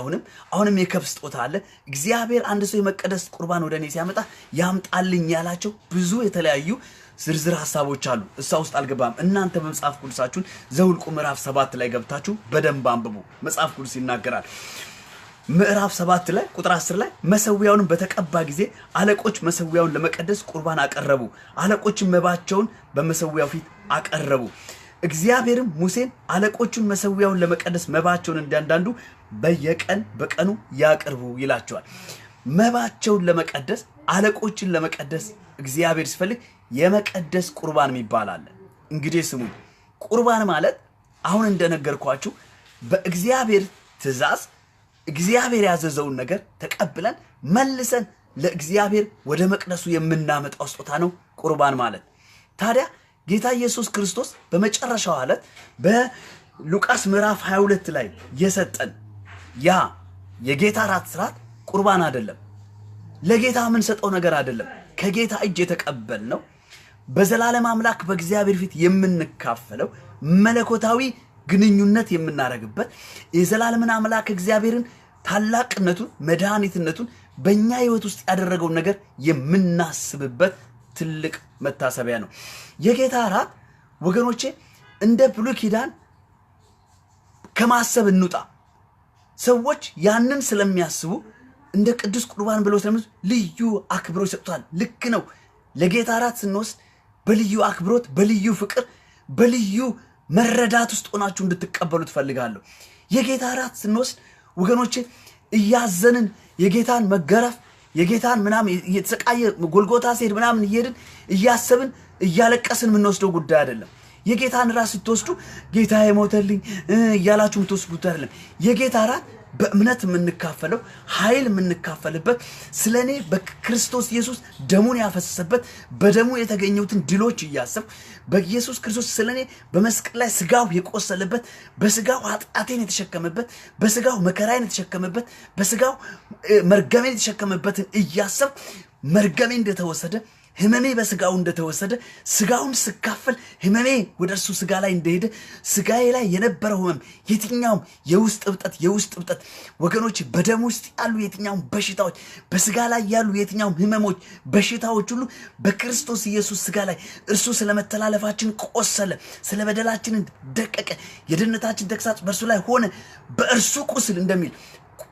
አሁንም የከብት ስጦታ አለ። እግዚአብሔር አንድ ሰው የመቀደስ ቁርባን ወደ እኔ ሲያመጣ ያምጣልኝ ያላቸው ብዙ የተለያዩ ዝርዝር ሐሳቦች አሉ። እሳ ውስጥ አልገባም። እናንተ በመጽሐፍ ቅዱሳችሁን ዘኍልቍ ምዕራፍ 7 ላይ ገብታችሁ በደንብ አንብቡ። መጽሐፍ ቅዱስ ይናገራል። ምዕራፍ 7 ላይ ቁጥር 10 ላይ መሰዊያውን በተቀባ ጊዜ አለቆች መሰዊያውን ለመቀደስ ቁርባን አቀረቡ፣ አለቆችን መባቸውን በመሰዊያው ፊት አቀረቡ። እግዚአብሔርም ሙሴን አለቆቹን መሰዊያውን ለመቀደስ መባቸውን እንዲያንዳንዱ በቀኑ ያቅርቡ ይላቸዋል። መባቸውን ለመቀደስ አለቆችን ለመቀደስ እግዚአብሔር ሲፈልግ የመቀደስ ቁርባን ይባላል። እንግዲህ ስሙ፣ ቁርባን ማለት አሁን እንደነገርኳችሁ በእግዚአብሔር ትእዛዝ እግዚአብሔር ያዘዘውን ነገር ተቀብለን መልሰን ለእግዚአብሔር ወደ መቅደሱ የምናመጣው ስጦታ ነው ቁርባን ማለት። ታዲያ ጌታ ኢየሱስ ክርስቶስ በመጨረሻው ዕለት በሉቃስ ምዕራፍ 22 ላይ የሰጠን ያ የጌታ እራት ስርዓት ቁርባን አይደለም፣ ለጌታ የምንሰጠው ነገር አይደለም። ከጌታ እጅ የተቀበልነው በዘላለም አምላክ በእግዚአብሔር ፊት የምንካፈለው መለኮታዊ ግንኙነት የምናረግበት የዘላለምን አምላክ እግዚአብሔርን ታላቅነቱን መድኃኒትነቱን በእኛ ህይወት ውስጥ ያደረገውን ነገር የምናስብበት ትልቅ መታሰቢያ ነው። የጌታ እራት ወገኖቼ እንደ ብሉይ ኪዳን ከማሰብ እንውጣ። ሰዎች ያንን ስለሚያስቡ እንደ ቅዱስ ቁርባን ብለው ስለምን ልዩ አክብሮት ይሰጡታል። ልክ ነው። ለጌታ እራት ስንወስድ በልዩ አክብሮት በልዩ ፍቅር በልዩ መረዳት ውስጥ ሆናችሁ እንድትቀበሉ ትፈልጋለሁ። የጌታ እራት ስንወስድ ወገኖቼ እያዘንን የጌታን መገረፍ የጌታን ምናምን የተሰቃየ ጎልጎታ ሲሄድ ምናምን እየሄድን እያሰብን እያለቀስን የምንወስደው ጉዳይ አይደለም። የጌታን ራስ ስትወስዱ ጌታ የሞተልኝ እያላችሁ የምትወስዱት አይደለም። የጌታ ራት በእምነት የምንካፈለው ኃይል የምንካፈልበት ስለኔ በክርስቶስ ኢየሱስ ደሙን ያፈሰሰበት በደሙ የተገኘውትን ድሎች እያሰብ በኢየሱስ ክርስቶስ ስለኔ በመስቀል ላይ ስጋው የቆሰለበት በስጋው ኃጢአቴን የተሸከመበት በስጋው መከራዬን የተሸከመበት በስጋው መርገሜን የተሸከመበትን እያሰብ መርገሜ እንደተወሰደ ህመሜ በስጋው እንደተወሰደ ስጋውን ስካፈል ህመሜ ወደ እርሱ ስጋ ላይ እንደሄደ ስጋዬ ላይ የነበረው ህመም የትኛውም የውስጥ እብጠት ወገኖች በደም ውስጥ ያሉ የትኛውም በሽታዎች በስጋ ላይ ያሉ የትኛውም ህመሞች በሽታዎች ሁሉ በክርስቶስ ኢየሱስ ስጋ ላይ እርሱ ስለመተላለፋችን ቆሰለ ስለበደላችን ደቀቀ የድነታችን ተግሳጽ በእርሱ ላይ ሆነ በእርሱ ቁስል እንደሚል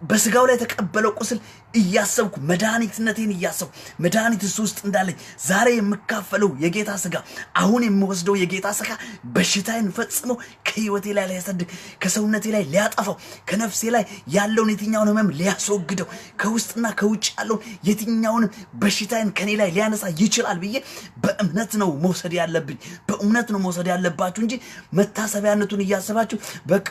በስጋው ላይ ተቀበለው ቁስል እያሰብኩ መድኃኒትነቴን እያሰብኩ መድኃኒት እሱ ውስጥ እንዳለኝ ዛሬ የምካፈለው የጌታ ስጋ አሁን የምወስደው የጌታ ስጋ በሽታዬን ፈጽሞ ከህይወቴ ላይ ሊያሰድግ ከሰውነቴ ላይ ሊያጠፋው ከነፍሴ ላይ ያለውን የትኛውን ህመም ሊያስወግደው ከውስጥና ከውጭ ያለውን የትኛውን በሽታዬን ከኔ ላይ ሊያነሳ ይችላል ብዬ በእምነት ነው መውሰድ ያለብኝ በእምነት ነው መውሰድ ያለባችሁ እንጂ መታሰቢያነቱን እያሰባችሁ በቃ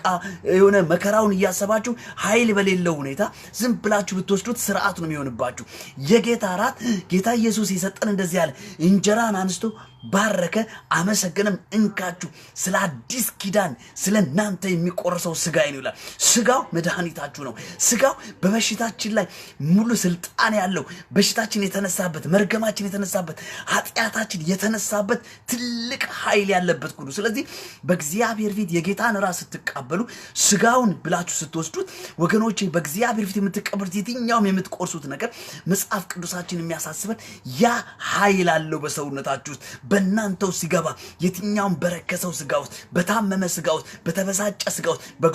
የሆነ መከራውን እያሰባችሁ ኃይል በሌለው ሁኔታ ዝም ብላችሁ ብትወስዱት ስርዓት ነው የሚሆንባችሁ። የጌታ ራት ጌታ ኢየሱስ የሰጠን እንደዚህ ያለ እንጀራን አንስቶ ባረከ አመሰገነም እንካችሁ ስለ አዲስ ኪዳን ስለናንተ የሚቆረሰው ስጋዬ ነው ይላል። ስጋው መድኃኒታችሁ ነው። ስጋው በበሽታችን ላይ ሙሉ ስልጣን ያለው በሽታችን የተነሳበት መርገማችን የተነሳበት ኃጢአታችን የተነሳበት ትልቅ ኃይል ያለበት ሁሉ። ስለዚህ በእግዚአብሔር ፊት የጌታን ራት ስትቀበሉ ስጋውን ብላችሁ ስትወስዱት ወገኖቼ በእግዚአብሔር ፊት የምትቀበሉት የትኛውም የምትቆርሱት ነገር መጽሐፍ ቅዱሳችን የሚያሳስበን ያ ኃይል አለው በሰውነታችሁ ውስጥ በእናንተው ሲገባ የትኛውም በረከሰው ስጋ ውስጥ በታመመ ስጋ ውስጥ በተበሳጨ ስጋ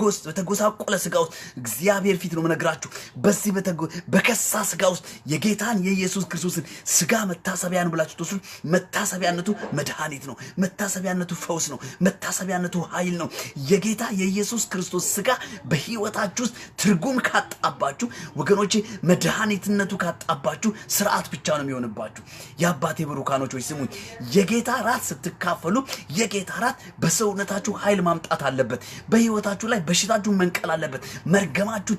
ውስጥ በተጎሳቆለ ስጋ ውስጥ እግዚአብሔር ፊት ነው መነግራችሁ በዚህ በከሳ ስጋ ውስጥ የጌታን የኢየሱስ ክርስቶስን ስጋ መታሰቢያን ብላችሁ ተወስዱ። መታሰቢያነቱ መድኃኒት ነው። መታሰቢያነቱ ፈውስ ነው። መታሰቢያነቱ ኃይል ነው። የጌታ የኢየሱስ ክርስቶስ ስጋ በህይወታችሁ ውስጥ ትርጉም ካጣባችሁ ወገኖቼ መድኃኒትነቱ ካጣባችሁ ስርዓት ብቻ ነው የሚሆንባችሁ። የአባቴ ብሩካኖች ሆይ ስሙኝ። የጌታ ራት ስትካፈሉ የጌታ ራት በሰውነታችሁ ኃይል ማምጣት አለበት። በህይወታችሁ ላይ በሽታችሁ መንቀል አለበት። መርገማችሁ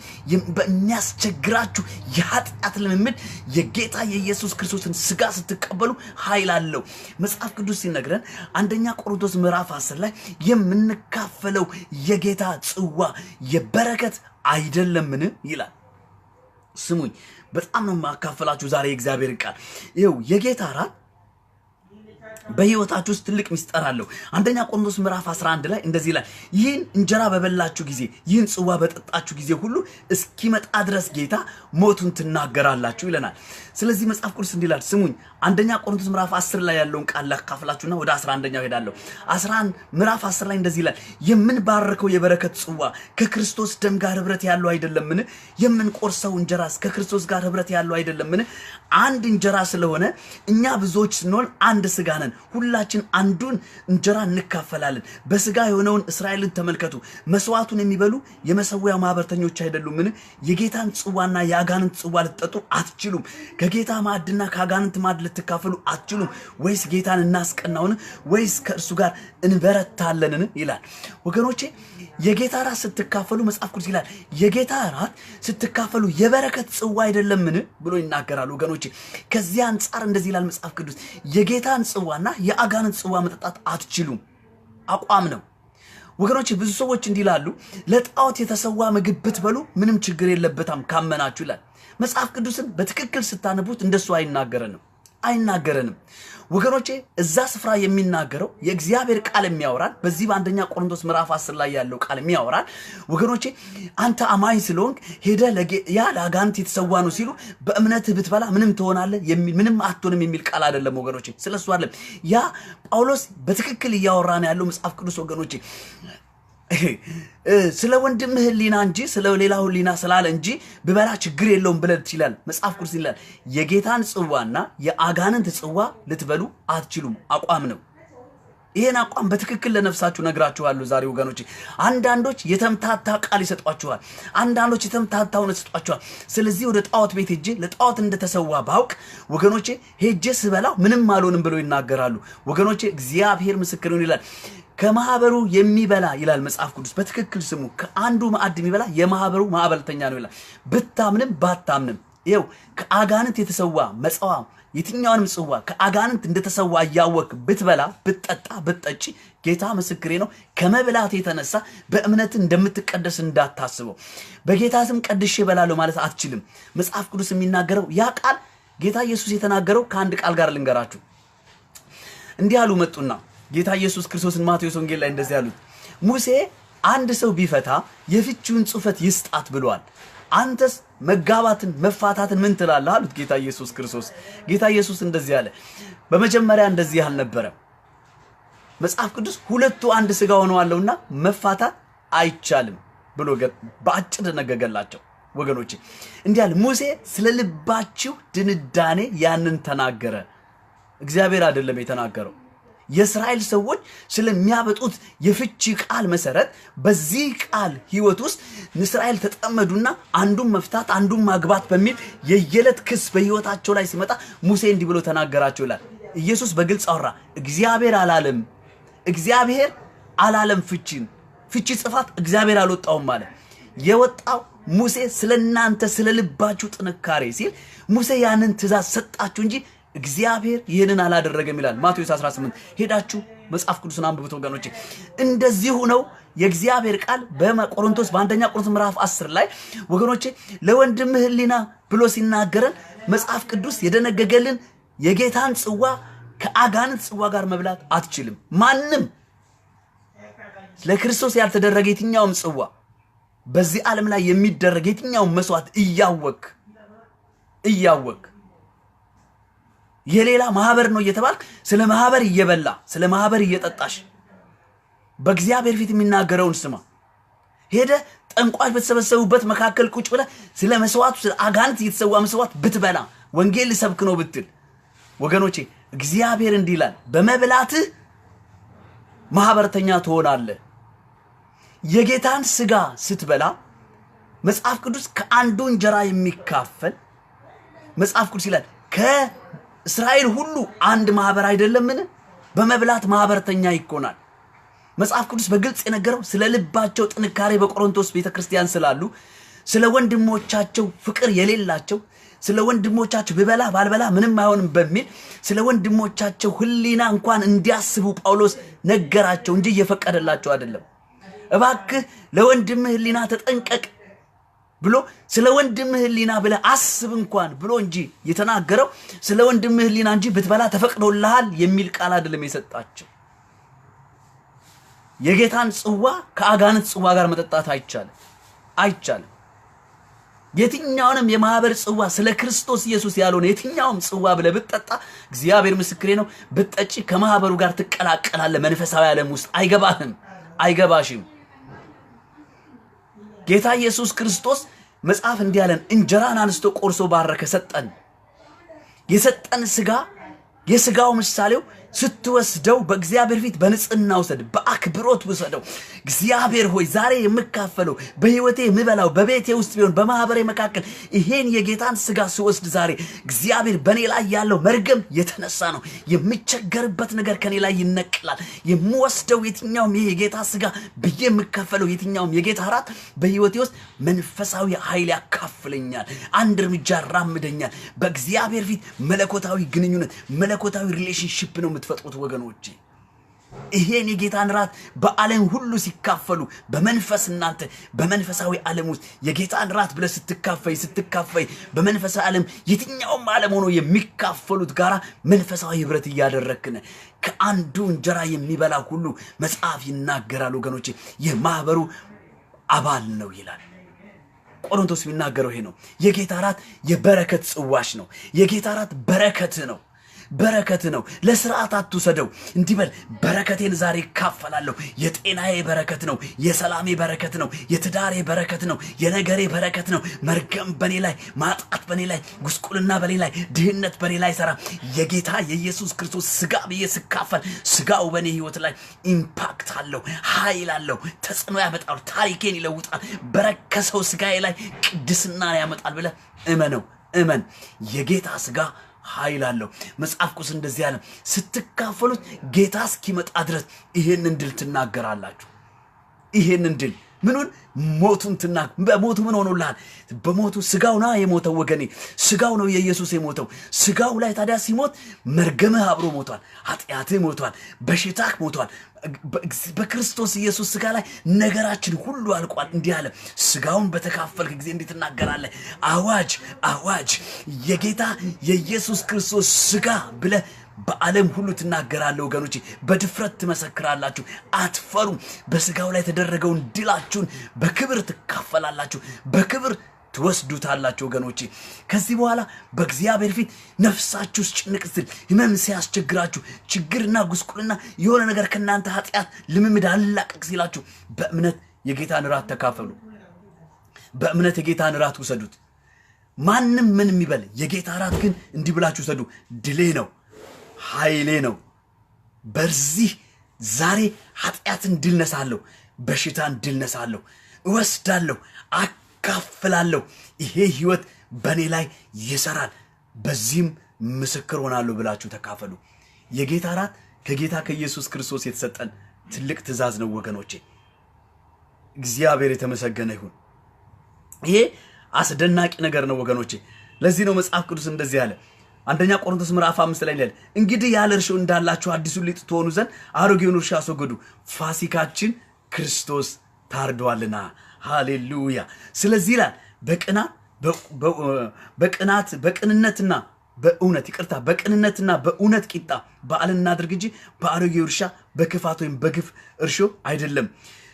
በሚያስቸግራችሁ የኃጢአት ልምምድ የጌታ የኢየሱስ ክርስቶስን ስጋ ስትቀበሉ ኃይል አለው። መጽሐፍ ቅዱስ ሲነግረን አንደኛ ቆሮንቶስ ምዕራፍ 10 ላይ የምንካፈለው የጌታ ጽዋ የበረከት አይደለምን ይላል። ስሙኝ በጣም ነው ማካፈላችሁ ዛሬ የእግዚአብሔር ቃል ይኸው የጌታ ራት በህይወታችሁ ውስጥ ትልቅ ምስጢር አለው። አንደኛ ቆሮንቶስ ምዕራፍ 11 ላይ እንደዚህ ይላል ይህን እንጀራ በበላችሁ ጊዜ ይህን ጽዋ በጠጣችሁ ጊዜ ሁሉ እስኪመጣ ድረስ ጌታ ሞቱን ትናገራላችሁ ይለናል። ስለዚህ መጽሐፍ ቅዱስ እንዲህ ይላል ስሙኝ አንደኛ ቆሮንቶስ ምዕራፍ 10 ላይ ያለውን ቃል ላካፍላችሁና ወደ 11ኛው ሄዳለሁ። 11 ምዕራፍ 10 ላይ እንደዚህ ይላል የምንባርከው የበረከት ጽዋ ከክርስቶስ ደም ጋር ህብረት ያለው አይደለምን? የምንቆርሰው እንጀራስ ከክርስቶስ ጋር ህብረት ያለው አይደለምን? አንድ እንጀራ ስለሆነ እኛ ብዙዎች ስንሆን አንድ ስጋ ነን። ሁላችን አንዱን እንጀራ እንካፈላለን። በስጋ የሆነውን እስራኤልን ተመልከቱ። መስዋዕቱን የሚበሉ የመሰዊያው ማህበርተኞች አይደሉምን? የጌታን ጽዋና የአጋንንት ጽዋ ልትጠጡ አትችሉም። ከጌታ ማዕድና ከአጋንንት ማዕድ ልትካፈሉ አትችሉም። ወይስ ጌታን እናስቀናውን ወይስ ከእርሱ ጋር እንበረታለንን ይላል። ወገኖቼ የጌታ ራት ስትካፈሉ መጽሐፍ ቅዱስ ይላል የጌታ ራት ስትካፈሉ የበረከት ጽዋ አይደለምን ብሎ ይናገራል። ወገኖቼ ከዚህ አንጻር እንደዚህ ይላል መጽሐፍ ቅዱስ የጌታን ጽዋና የአጋንንት ጽዋ መጠጣት አትችሉም። አቋም ነው። ወገኖቼ ብዙ ሰዎች እንዲላሉ ለጣዖት የተሰዋ ምግብ ብትበሉ ምንም ችግር የለበትም ካመናችሁ ይላል። መጽሐፍ ቅዱስን በትክክል ስታነቡት እንደሱ አይናገረንም። ወገኖቼ እዛ ስፍራ የሚናገረው የእግዚአብሔር ቃል የሚያወራል። በዚህ በአንደኛ ቆሮንቶስ ምዕራፍ 10 ላይ ያለው ቃል የሚያወራል። ወገኖቼ አንተ አማኝ ስለሆንክ ሄደ ያ ለአጋንንት የተሰዋ ነው ሲሉ በእምነትህ ብትበላ ምንም ትሆናለህ ምንም አትሆንም የሚል ቃል አይደለም ወገኖቼ። ስለሱ አይደለም ያ ጳውሎስ በትክክል እያወራ ነው ያለው መጽሐፍ ቅዱስ ወገኖቼ። ስለ ወንድምህ ህሊና እንጂ ስለ ሌላው ህሊና ስላለ እንጂ ብበላ ችግር የለውም ብለህ ይላል መጽሐፍ ቅዱስ ይላል። የጌታን ጽዋና የአጋንንት ጽዋ ልትበሉ አትችሉም። አቋም ነው። ይሄን አቋም በትክክል ለነፍሳችሁ ነግራችኋለሁ ዛሬ ወገኖቼ። አንዳንዶች የተምታታ ቃል ይሰጧችኋል፣ አንዳንዶች የተምታታውን ይሰጧችኋል። ስለዚህ ወደ ጣዖት ቤት ሄጄ ለጣዖት እንደተሰዋ ባውቅ ወገኖቼ ሄጄ ስበላው ምንም አልሆንም ብለው ይናገራሉ። ወገኖቼ እግዚአብሔር ምስክር ነው ይላል። ከማህበሩ የሚበላ ይላል መጽሐፍ ቅዱስ። በትክክል ስሙ። ከአንዱ ማዕድ የሚበላ የማህበሩ ማዕበልተኛ ነው ይላል። ብታምንም ባታምንም ይኸው ከአጋንንት የተሰዋ መጽዋ የትኛውንም ጽዋ ከአጋንንት እንደተሰዋ እያወቅ ብትበላ ብትጠጣ ብትጠጪ ጌታ ምስክሬ ነው ከመብላት የተነሳ በእምነት እንደምትቀደስ እንዳታስበው። በጌታ ስም ቀድሼ እበላለሁ ማለት አትችልም። መጽሐፍ ቅዱስ የሚናገረው ያ ቃል ጌታ ኢየሱስ የተናገረው ከአንድ ቃል ጋር ልንገራችሁ። እንዲህ አሉ መጡና ጌታ ኢየሱስ ክርስቶስን ማቴዎስ ወንጌል ላይ እንደዚህ ያሉት፣ ሙሴ አንድ ሰው ቢፈታ የፍቺውን ጽሕፈት ይስጣት ብሏል። አንተስ መጋባትን መፋታትን ምን ትላለህ አሉት ጌታ ኢየሱስ ክርስቶስ። ጌታ ኢየሱስ እንደዚህ አለ፣ በመጀመሪያ እንደዚህ አልነበረም። መጽሐፍ ቅዱስ ሁለቱ አንድ ሥጋ ሆነዋልና መፋታት አይቻልም ብሎ በአጭር ነገገላቸው። ወገኖቼ እንዲህ አለ፣ ሙሴ ስለ ልባችሁ ድንዳኔ ያንን ተናገረ። እግዚአብሔር አይደለም የተናገረው። የእስራኤል ሰዎች ስለሚያበጡት የፍቺ ቃል መሰረት በዚህ ቃል ህይወት ውስጥ እስራኤል ተጠመዱና አንዱን መፍታት አንዱን ማግባት በሚል የየለት ክስ በህይወታቸው ላይ ሲመጣ ሙሴ እንዲህ ብሎ ተናገራቸው ይላል። ኢየሱስ በግልጽ አወራ። እግዚአብሔር አላለም ፍቺ ጽፋት እግዚአብሔር አልወጣውም ማለት የወጣው ሙሴ ስለናንተ ስለልባችሁ ጥንካሬ ሲል ሙሴ ያንን ትእዛዝ ሰጣችሁ እንጂ እግዚአብሔር ይሄንን አላደረገም ይላል ማቴዎስ 18። ሄዳችሁ መጽሐፍ ቅዱስን አንብቡት ወገኖቼ። እንደዚሁ ነው የእግዚአብሔር ቃል በቆሮንቶስ በአንደኛ ቆሮንቶስ ምዕራፍ 10 ላይ ወገኖቼ ለወንድምህ ሕሊና ብሎ ሲናገረን መጽሐፍ ቅዱስ የደነገገልን የጌታን ጽዋ ከአጋንንት ጽዋ ጋር መብላት አትችልም። ማንም ለክርስቶስ ያልተደረገ የትኛውም ጽዋ በዚህ ዓለም ላይ የሚደረግ የትኛውም መስዋዕት እያወቅ የሌላ ማህበር ነው እየተባልክ ስለ ማህበር እየበላ ስለ ማህበር እየጠጣሽ በእግዚአብሔር ፊት የሚናገረውን ስማ። ሄደ ጠንቋሽ በተሰበሰቡበት መካከል ቁጭ ብለ ስለ መስዋዕቱ ስለ አጋንንት እየተሰዋ መስዋዕት ብትበላ ወንጌል ልሰብክ ነው ብትል ወገኖቼ እግዚአብሔር እንዲህ ይላል፣ በመብላትህ ማህበርተኛ ትሆናለህ። የጌታን ስጋ ስትበላ መጽሐፍ ቅዱስ ከአንዱ እንጀራ የሚካፈል መጽሐፍ ቅዱስ ይላል እስራኤል ሁሉ አንድ ማህበር አይደለምን? በመብላት ማህበርተኛ ይኮናል። መጽሐፍ ቅዱስ በግልጽ የነገረው ስለ ልባቸው ጥንካሬ በቆሮንቶስ ቤተክርስቲያን ስላሉ ስለ ወንድሞቻቸው ፍቅር የሌላቸው ስለ ወንድሞቻቸው ብበላ ባልበላ ምንም አይሆንም በሚል ስለ ወንድሞቻቸው ሕሊና እንኳን እንዲያስቡ ጳውሎስ ነገራቸው እንጂ እየፈቀደላቸው አይደለም። እባክህ ለወንድምህ ሕሊና ተጠንቀቅ ብሎ ስለ ወንድምህ ሕሊና ብለ አስብ እንኳን ብሎ እንጂ የተናገረው ስለ ወንድምህ ሕሊና እንጂ ብትበላ ተፈቅዶልሃል የሚል ቃል አይደለም የሰጣቸው። የጌታን ጽዋ ከአጋንንት ጽዋ ጋር መጠጣት አይቻልም። የትኛውንም የማህበር ጽዋ ስለ ክርስቶስ ኢየሱስ ያልሆነ የትኛውም ጽዋ ብለ ብትጠጣ እግዚአብሔር ምስክሬ ነው ብትጠጪ ከማህበሩ ጋር ትቀላቀላለህ። መንፈሳዊ ዓለም ውስጥ አይገባሽም። ጌታ ኢየሱስ ክርስቶስ መጽሐፍ እንዲያለን እንጀራን አንስቶ ቆርሶ ባረከ ሰጠን። የሰጠን ስጋ የስጋው ምሳሌው ስትወስደው በእግዚአብሔር ፊት በንጽህና ውሰድ፣ በአክብሮት ውሰደው። እግዚአብሔር ሆይ ዛሬ የምካፈለው በህይወቴ የምበላው በቤቴ ውስጥ ቢሆን በማህበሬ መካከል ይሄን የጌታን ስጋ ስወስድ ዛሬ እግዚአብሔር በኔ ላይ ያለው መርገም የተነሳ ነው። የሚቸገርበት ነገር ከኔ ላይ ይነቅላል። የምወስደው የትኛውም ይሄ የጌታ ስጋ ብዬ የምካፈለው የትኛውም የጌታ እራት በህይወቴ ውስጥ መንፈሳዊ ኃይል ያካፍለኛል፣ አንድ እርምጃ ያራምደኛል። በእግዚአብሔር ፊት መለኮታዊ ግንኙነት መለኮታዊ ሪሌሽንሺፕ ነው የምትፈጥሩት ወገኖቼ። ይሄን የጌታን ራት በዓለም ሁሉ ሲካፈሉ በመንፈስ እናንተ በመንፈሳዊ ዓለም ውስጥ የጌታን ራት ብለ ስትካፈይ በመንፈሳዊ ዓለም የትኛውም ዓለም ሆኖ የሚካፈሉት ጋራ መንፈሳዊ ህብረት እያደረክነ ከአንዱ እንጀራ የሚበላ ሁሉ መጽሐፍ ይናገራል ወገኖቼ የማህበሩ አባል ነው ይላል። ቆሮንቶስ የሚናገረው ይሄ ነው። የጌታ ራት የበረከት ጽዋሽ ነው። የጌታ ራት በረከት ነው። በረከት ነው። ለስርዓት አትውሰደው። እንዲህ በል በረከቴን ዛሬ እካፈላለሁ። የጤናዬ በረከት ነው። የሰላሜ በረከት ነው። የትዳሬ በረከት ነው። የነገሬ በረከት ነው። መርገም በኔ ላይ፣ ማጣት በኔ ላይ፣ ጉስቁልና በኔ ላይ፣ ድህነት በኔ ላይ ሰራ የጌታ የኢየሱስ ክርስቶስ ስጋ ብዬ ስካፈል ስጋው በኔ ህይወት ላይ ኢምፓክት አለው፣ ኃይል አለው፣ ተጽዕኖ ያመጣል፣ ታሪኬን ይለውጣል፣ በረከሰው ስጋዬ ላይ ቅድስና ያመጣል ብለህ እመን። የጌታ ስጋ ኃይል አለው። መጽሐፍ ቅዱስ እንደዚህ ያለ ስትካፈሉት ጌታ እስኪመጣ ድረስ ይሄንን ድል ትናገራላችሁ። ይሄንን ድል ምኑን ሞቱን በሞቱ ምን ሆኖልሃል? በሞቱ ስጋው ነው የሞተው ወገኔ። ስጋው ነው የኢየሱስ የሞተው። ስጋው ላይ ታዲያ ሲሞት መርገምህ አብሮ ሞቷል፣ ኃጢአትህ ሞቷል፣ በሽታህ ሞቷል። በክርስቶስ ኢየሱስ ስጋ ላይ ነገራችን ሁሉ አልቋል። እንዲህ አለ፣ ስጋውን በተካፈልክ ጊዜ እንዴት ትናገራለህ? አዋጅ የጌታ የኢየሱስ ክርስቶስ ስጋ ብለህ በዓለም ሁሉ ትናገራለህ ወገኖቼ። በድፍረት ትመሰክራላችሁ፣ አትፈሩም። በስጋው ላይ የተደረገውን ድላችሁን በክብር ትካፈላላችሁ፣ በክብር ትወስዱታላችሁ ወገኖቼ። ከዚህ በኋላ በእግዚአብሔር ፊት ነፍሳችሁ ጭንቅ ስትል፣ ህመም ሲያስቸግራችሁ፣ ችግርና ጉስቁልና የሆነ ነገር ከእናንተ ኃጢአት ልምምድ አላቀቅ ሲላችሁ በእምነት የጌታን ራት ተካፈሉ። በእምነት የጌታን ራት ውሰዱት። ማንም ምን የሚበል የጌታ ራት ግን እንዲህ ብላችሁ ውሰዱ። ድሌ ነው፣ ኃይሌ ነው። በዚህ ዛሬ ኃጢአትን ድል ነሳለሁ፣ በሽታን ድል ነሳለሁ፣ እወስዳለሁ፣ አካፍላለሁ። ይሄ ህይወት በኔ ላይ ይሰራል፣ በዚህም ምስክር ሆናለሁ ብላችሁ ተካፈሉ። የጌታ ራት ከጌታ ከኢየሱስ ክርስቶስ የተሰጠን ትልቅ ትእዛዝ ነው ወገኖቼ። እግዚአብሔር የተመሰገነ ይሁን። ይሄ አስደናቂ ነገር ነው ወገኖቼ። ለዚህ ነው መጽሐፍ ቅዱስ እንደዚህ ያለ አንደኛ ቆሮንቶስ ምዕራፍ 5 ላይ ይላል፣ እንግዲህ ያለ እርሾ እንዳላችሁ አዲሱን ሊጥ ትሆኑ ዘንድ አሮጌውን እርሾ አስወግዱ፣ ፋሲካችን ክርስቶስ ታርዷልና። ሃሌሉያ። ስለዚህ ይላል በቅንነትና በእውነት ቂጣ በዓልን እናድርግ እንጂ በአሮጌው እርሻ በክፋት ወይም በግፍ እርሾ አይደለም።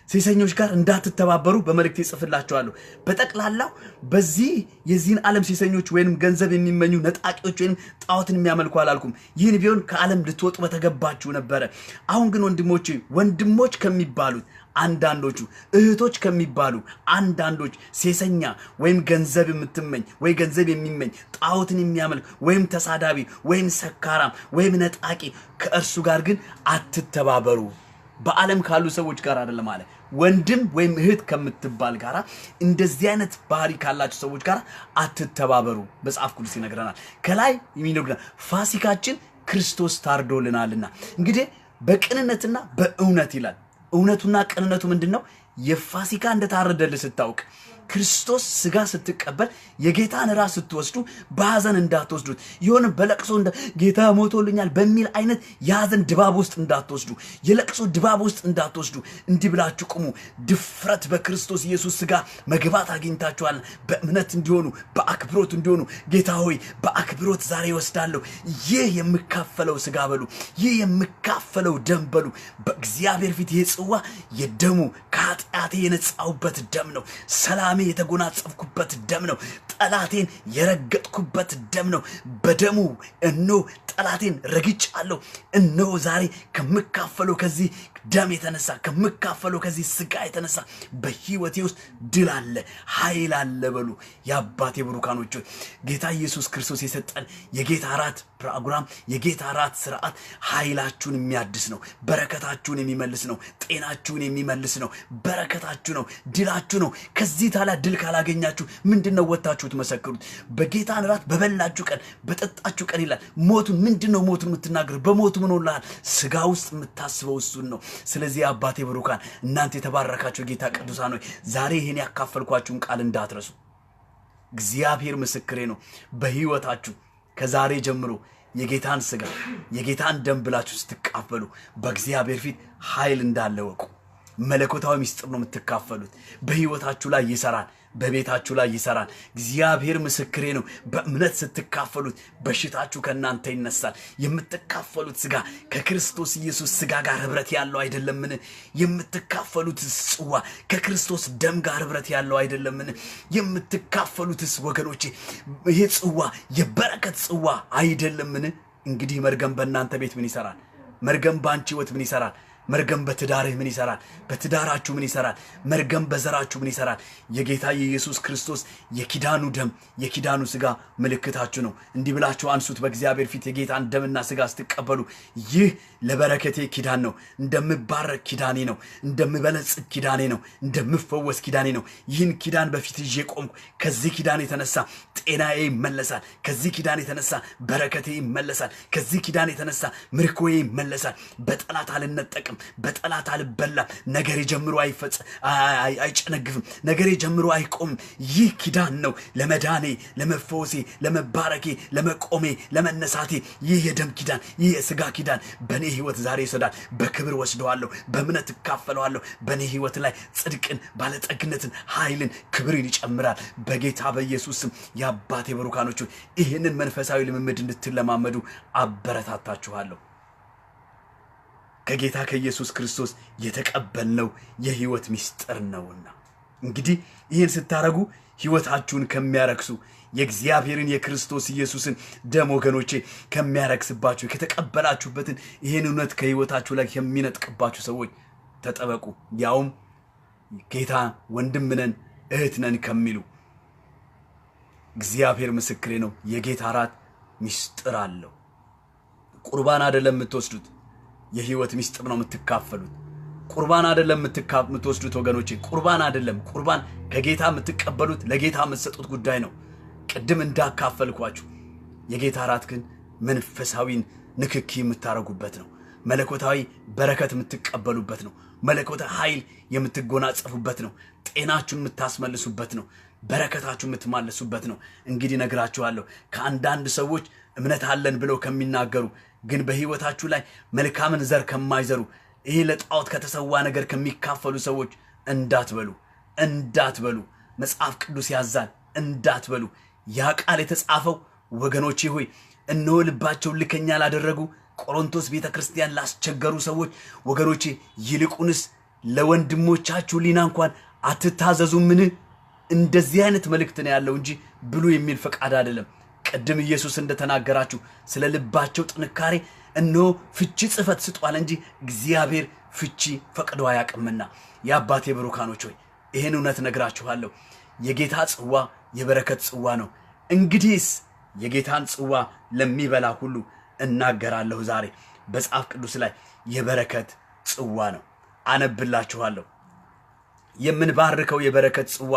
ሴሰኞች ጋር እንዳትተባበሩ በመልእክት ይጽፍላችኋለሁ። በጠቅላላው በዚህ የዚህን ዓለም ሴሰኞች ወይንም ገንዘብ የሚመኙ ነጣቂዎች ወይንም ጣዖትን የሚያመልኩ አላልኩም። ይህን ቢሆን ከዓለም ልትወጡ በተገባችሁ ነበረ። አሁን ግን ወንድሞች ከሚባሉት አንዳንዶቹ፣ እህቶች ከሚባሉ አንዳንዶች ሴሰኛ ወይም ገንዘብ የምትመኝ ወይ ገንዘብ የሚመኝ ጣዖትን የሚያመልክ ወይም ተሳዳቢ ወይም ሰካራም ወይም ነጣቂ ከእርሱ ጋር ግን አትተባበሩ። በዓለም ካሉ ሰዎች ጋር አይደለም አለ። ወንድም ወይም እህት ከምትባል ጋራ እንደዚህ አይነት ባህሪ ካላችሁ ሰዎች ጋር አትተባበሩ መጽሐፍ ቅዱስ ይነግረናል። ከላይ የሚነግረን ፋሲካችን ክርስቶስ ታርዶልናልና። እንግዲህ በቅንነትና በእውነት ይላል። እውነቱና ቅንነቱ ምንድነው? የፋሲካ እንደታረደልህ ስታውቅ፣ ክርስቶስ ስጋ ስትቀበል፣ የጌታን ራስ ስትወስዱ በሐዘን እንዳትወስዱት። ይሁን በለቅሶ ጌታ ሞቶልኛል በሚል አይነት የሐዘን ድባብ ውስጥ እንዳትወስዱ፣ የለቅሶ ድባብ ውስጥ እንዳትወስዱ። እንዲህ ብላችሁ ቁሙ። ድፍረት በክርስቶስ ኢየሱስ ስጋ መግባት አግኝታችኋል። በእምነት እንዲሆኑ፣ በአክብሮት እንዲሆኑ፣ ጌታ ሆይ በአክብሮት ዛሬ ወስዳለሁ። ይህ የምካፈለው ስጋ በሉ፣ ይህ የምካፈለው ደም በሉ። በእግዚአብሔር ፊት ይህ ጽዋ የደሙ ከኃጢአቴ የነጻውበት ደም ነው። ሰላሜ የተጎናጸፍኩበት ደም ነው። ጠላቴን የረገጥኩበት ደም ነው። በደሙ እነሆ ጠላቴን ረግጫለሁ። እነሆ ዛሬ ከምካፈለው ከዚህ ደም የተነሳ ከምካፈለው ከዚህ ስጋ የተነሳ በህይወቴ ውስጥ ድል አለ፣ ኃይል አለ በሉ። የአባቴ ብሩካኖች ሆይ ጌታ ኢየሱስ ክርስቶስ የሰጠን የጌታ ራት ፕሮግራም፣ የጌታ ራት ስርዓት ኃይላችሁን የሚያድስ ነው፣ በረከታችሁን የሚመልስ ነው፣ ጤናችሁን የሚመልስ ነው፣ በረከታችሁ ነው፣ ድላችሁ ነው። ከዚህ ታላ ድል ካላገኛችሁ ምንድነው ወጣችሁት መሰክሩት? በጌታን ራት በበላችሁ ቀን በጠጣችሁ ቀን ይላል ሞቱን ምንድነው ሞቱን የምትናገር? በሞቱ ምን ሆነሃል? ስጋ ውስጥ የምታስበው እሱን ነው። ስለዚህ አባቴ ብሩካን እናንተ የተባረካችሁ ጌታ ቅዱሳን ሆይ ዛሬ ይሄን ያካፈልኳችሁን ቃል እንዳትረሱ። እግዚአብሔር ምስክሬ ነው። በህይወታችሁ ከዛሬ ጀምሮ የጌታን ስጋ የጌታን ደም ብላችሁ ስትካፈሉ በእግዚአብሔር ፊት ኃይል እንዳለ ወቁ። መለኮታዊ ምስጢር ነው የምትካፈሉት። በህይወታችሁ ላይ ይሰራል፣ በቤታችሁ ላይ ይሰራል። እግዚአብሔር ምስክሬ ነው። በእምነት ስትካፈሉት በሽታችሁ ከእናንተ ይነሳል። የምትካፈሉት ስጋ ከክርስቶስ ኢየሱስ ስጋ ጋር ህብረት ያለው አይደለምን? የምትካፈሉት ጽዋ ከክርስቶስ ደም ጋር ህብረት ያለው አይደለምን? የምትካፈሉትስ ወገኖቼ ይሄ ጽዋ የበረከት ጽዋ አይደለምን? እንግዲህ መርገም በእናንተ ቤት ምን ይሰራል? መርገም ባንቺ ህይወት ምን ይሰራል? መርገም በትዳርህ ምን ይሰራል? በትዳራችሁ ምን ይሰራል? መርገም በዘራችሁ ምን ይሰራል? የጌታ የኢየሱስ ክርስቶስ የኪዳኑ ደም የኪዳኑ ስጋ ምልክታችሁ ነው። እንዲህ ብላችሁ አንሱት በእግዚአብሔር ፊት የጌታን ደምና ስጋ ስትቀበሉ፣ ይህ ለበረከቴ ኪዳን ነው፣ እንደምባረክ ኪዳኔ ነው፣ እንደምበለጽግ ኪዳኔ ነው፣ እንደምፈወስ ኪዳኔ ነው። ይህን ኪዳን በፊት ይዤ ቆምኩ። ከዚህ ኪዳን የተነሳ ጤናዬ ይመለሳል። ከዚህ ኪዳን የተነሳ በረከቴ ይመለሳል። ከዚህ ኪዳን የተነሳ ምርኮዬ ይመለሳል። በጠላት አልነጠቅም፣ በጠላት አልበላም። ነገሬ ጀምሮ አይጨነግፍም። ነገሬ ጀምሮ አይቆምም። ይህ ኪዳን ነው ለመዳኔ፣ ለመፈወሴ፣ ለመባረኬ፣ ለመቆሜ፣ ለመነሳቴ። ይህ የደም ኪዳን፣ ይህ የስጋ ኪዳን በእኔ ህይወት ዛሬ ይሰዳል። በክብር ወስደዋለሁ፣ በእምነት እካፈለዋለሁ። በእኔ ህይወት ላይ ጽድቅን፣ ባለጠግነትን፣ ኃይልን፣ ክብርን ይጨምራል። በጌታ በኢየሱስ ስም የአባቴ ብሩካኖች ይህንን መንፈሳዊ ልምምድ እንድትለማመዱ አበረታታችኋለሁ። ከጌታ ከኢየሱስ ክርስቶስ የተቀበልነው የህይወት ምስጢር ነውና እንግዲህ ይህን ስታረጉ ህይወታችሁን ከሚያረክሱ የእግዚአብሔርን የክርስቶስ ኢየሱስን ደም ወገኖቼ ከሚያረክስባችሁ ከተቀበላችሁበትን ይህን እውነት ከህይወታችሁ ላይ የሚነጥቅባችሁ ሰዎች ተጠበቁ። ያውም ጌታ ወንድም ነን እህት ነን ከሚሉ እግዚአብሔር ምስክሬ ነው። የጌታ እራት ምስጢር አለው። ቁርባን አይደለም የምትወስዱት፣ የህይወት ምስጢር ነው የምትካፈሉት። ቁርባን አይደለም የምትወስዱት ወገኖቼ፣ ቁርባን አይደለም። ቁርባን ከጌታ የምትቀበሉት ለጌታ የምትሰጡት ጉዳይ ነው። ቅድም እንዳካፈልኳችሁ የጌታ እራት ግን መንፈሳዊን ንክኪ የምታረጉበት ነው። መለኮታዊ በረከት የምትቀበሉበት ነው። መለኮታዊ ኃይል የምትጎናጸፉበት ነው። ጤናችሁን የምታስመልሱበት ነው። በረከታችሁ የምትማለሱበት ነው። እንግዲህ ነግራችኋለሁ ከአንዳንድ ሰዎች እምነት አለን ብለው ከሚናገሩ ግን በህይወታችሁ ላይ መልካምን ዘር ከማይዘሩ ይሄ ለጣዖት ከተሰዋ ነገር ከሚካፈሉ ሰዎች እንዳትበሉ መጽሐፍ ቅዱስ ያዛል። እንዳትበሉ። ያ ቃል የተጻፈው ወገኖቼ ሆይ እነሆ ልባቸው ልከኛ ላደረጉ ቆሮንቶስ ቤተክርስቲያን ላስቸገሩ ሰዎች ወገኖቼ ይልቁንስ ለወንድሞቻችሁ ሊና እንኳን አትታዘዙምን? እንደዚህ አይነት መልእክት ነው ያለው እንጂ ብሉ የሚል ፈቃድ አይደለም። ቀደም ኢየሱስ እንደተናገራችሁ ስለ ልባቸው ጥንካሬ እነሆ ፍቺ ጽፈት ስጧል እንጂ እግዚአብሔር ፍቺ ፈቅዶ አያውቅምና። የአባቴ ብሩካኖች ሆይ ይህን እውነት ነግራችኋለሁ። የጌታ ጽዋ የበረከት ጽዋ ነው። እንግዲህስ የጌታን ጽዋ ለሚበላ ሁሉ እናገራለሁ። ዛሬ በመጽሐፍ ቅዱስ ላይ የበረከት ጽዋ ነው። አነብላችኋለሁ። የምንባርከው የበረከት ጽዋ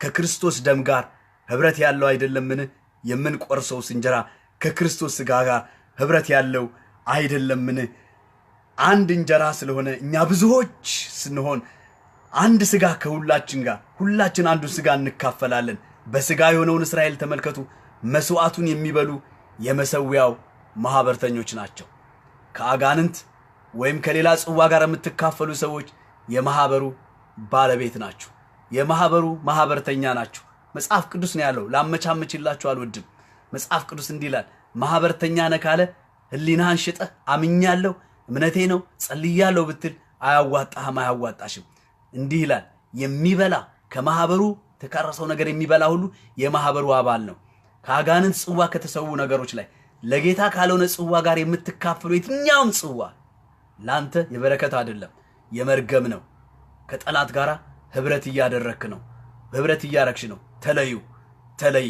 ከክርስቶስ ደም ጋር ህብረት ያለው አይደለምን? የምንቆርሰው እንጀራ ከክርስቶስ ስጋ ጋር ህብረት ያለው አይደለምን? አንድ እንጀራ ስለሆነ እኛ ብዙዎች ስንሆን አንድ ስጋ ከሁላችን ጋር ሁላችን አንዱ ስጋ እንካፈላለን። በስጋ የሆነውን እስራኤል ተመልከቱ። መስዋዕቱን የሚበሉ የመሰዊያው ማህበርተኞች ናቸው። ከአጋንንት ወይም ከሌላ ጽዋ ጋር የምትካፈሉ ሰዎች የማህበሩ ባለቤት ናችሁ። የማህበሩ ማህበርተኛ ናችሁ። መጽሐፍ ቅዱስ ነው ያለው። ላመቻመችላችሁ አልወድም። መጽሐፍ ቅዱስ እንዲህ ይላል፣ ማህበርተኛ ነህ ካለ ህሊናህን ሽጠህ አምኛለሁ፣ እምነቴ ነው፣ ጸልያለሁ ብትል አያዋጣህም፣ አያዋጣሽም። እንዲህ ይላል፣ የሚበላ ከማህበሩ ተካረሰው ነገር የሚበላ ሁሉ የማህበሩ አባል ነው። ከአጋንንት ጽዋ ከተሰዉ ነገሮች ላይ ለጌታ ካልሆነ ጽዋ ጋር የምትካፈሉ የትኛውም ጽዋ ላንተ የበረከት አይደለም፣ የመርገም ነው። ከጠላት ጋር ህብረት እያደረክ ነው፣ ህብረት እያረክሽ ነው። ተለይ።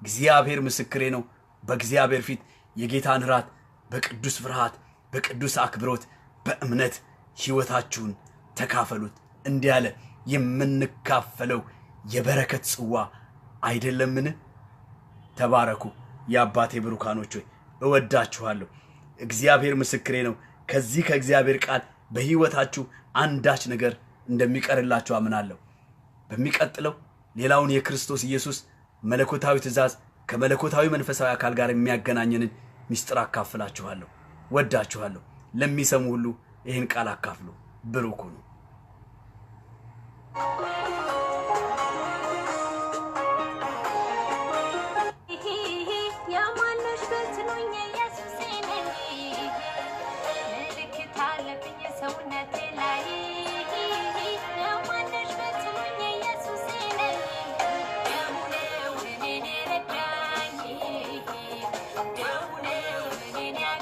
እግዚአብሔር ምስክሬ ነው። በእግዚአብሔር ፊት የጌታን እራት በቅዱስ ፍርሃት፣ በቅዱስ አክብሮት፣ በእምነት ህይወታችሁን ተካፈሉት። እንዲህ ያለ የምንካፈለው የበረከት ጽዋ አይደለምን? ተባረኩ። የአባቴ ብሩካኖች ሆይ እወዳችኋለሁ። እግዚአብሔር ምስክሬ ነው። ከዚህ ከእግዚአብሔር ቃል በህይወታችሁ አንዳች ነገር እንደሚቀርላችሁ አምናለሁ። በሚቀጥለው ሌላውን የክርስቶስ ኢየሱስ መለኮታዊ ትእዛዝ ከመለኮታዊ መንፈሳዊ አካል ጋር የሚያገናኘንን ምስጢር አካፍላችኋለሁ። ወዳችኋለሁ። ለሚሰሙ ሁሉ ይህን ቃል አካፍሉ። ብሩክ ሁኑ። Yeah.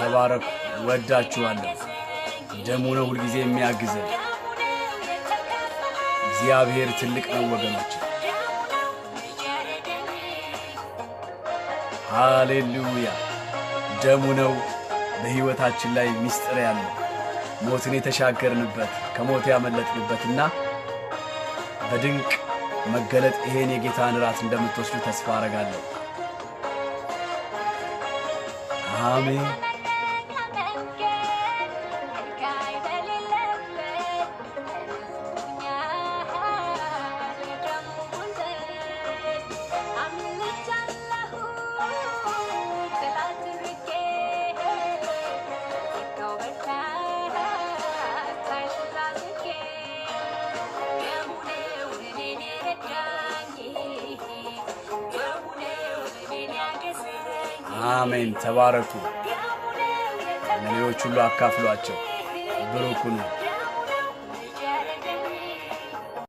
ተባረኩ። ወዳችኋለሁ። ደሙ ነው ሁልጊዜ የሚያግዘን። እግዚአብሔር ትልቅ ነው ወገኖች። ሃሌሉያ። ደሙ ነው በሕይወታችን ላይ ምስጢር ያለው ሞትን የተሻገርንበት ከሞት ያመለጥንበትና በድንቅ መገለጥ ይሄን የጌታን ራት እንደምትወስዱ ተስፋ አረጋለሁ። አሜን። አሜን። ተባረኩ። ለሌሎች ሁሉ አካፍሏቸው። ብሩክ ሁኑ።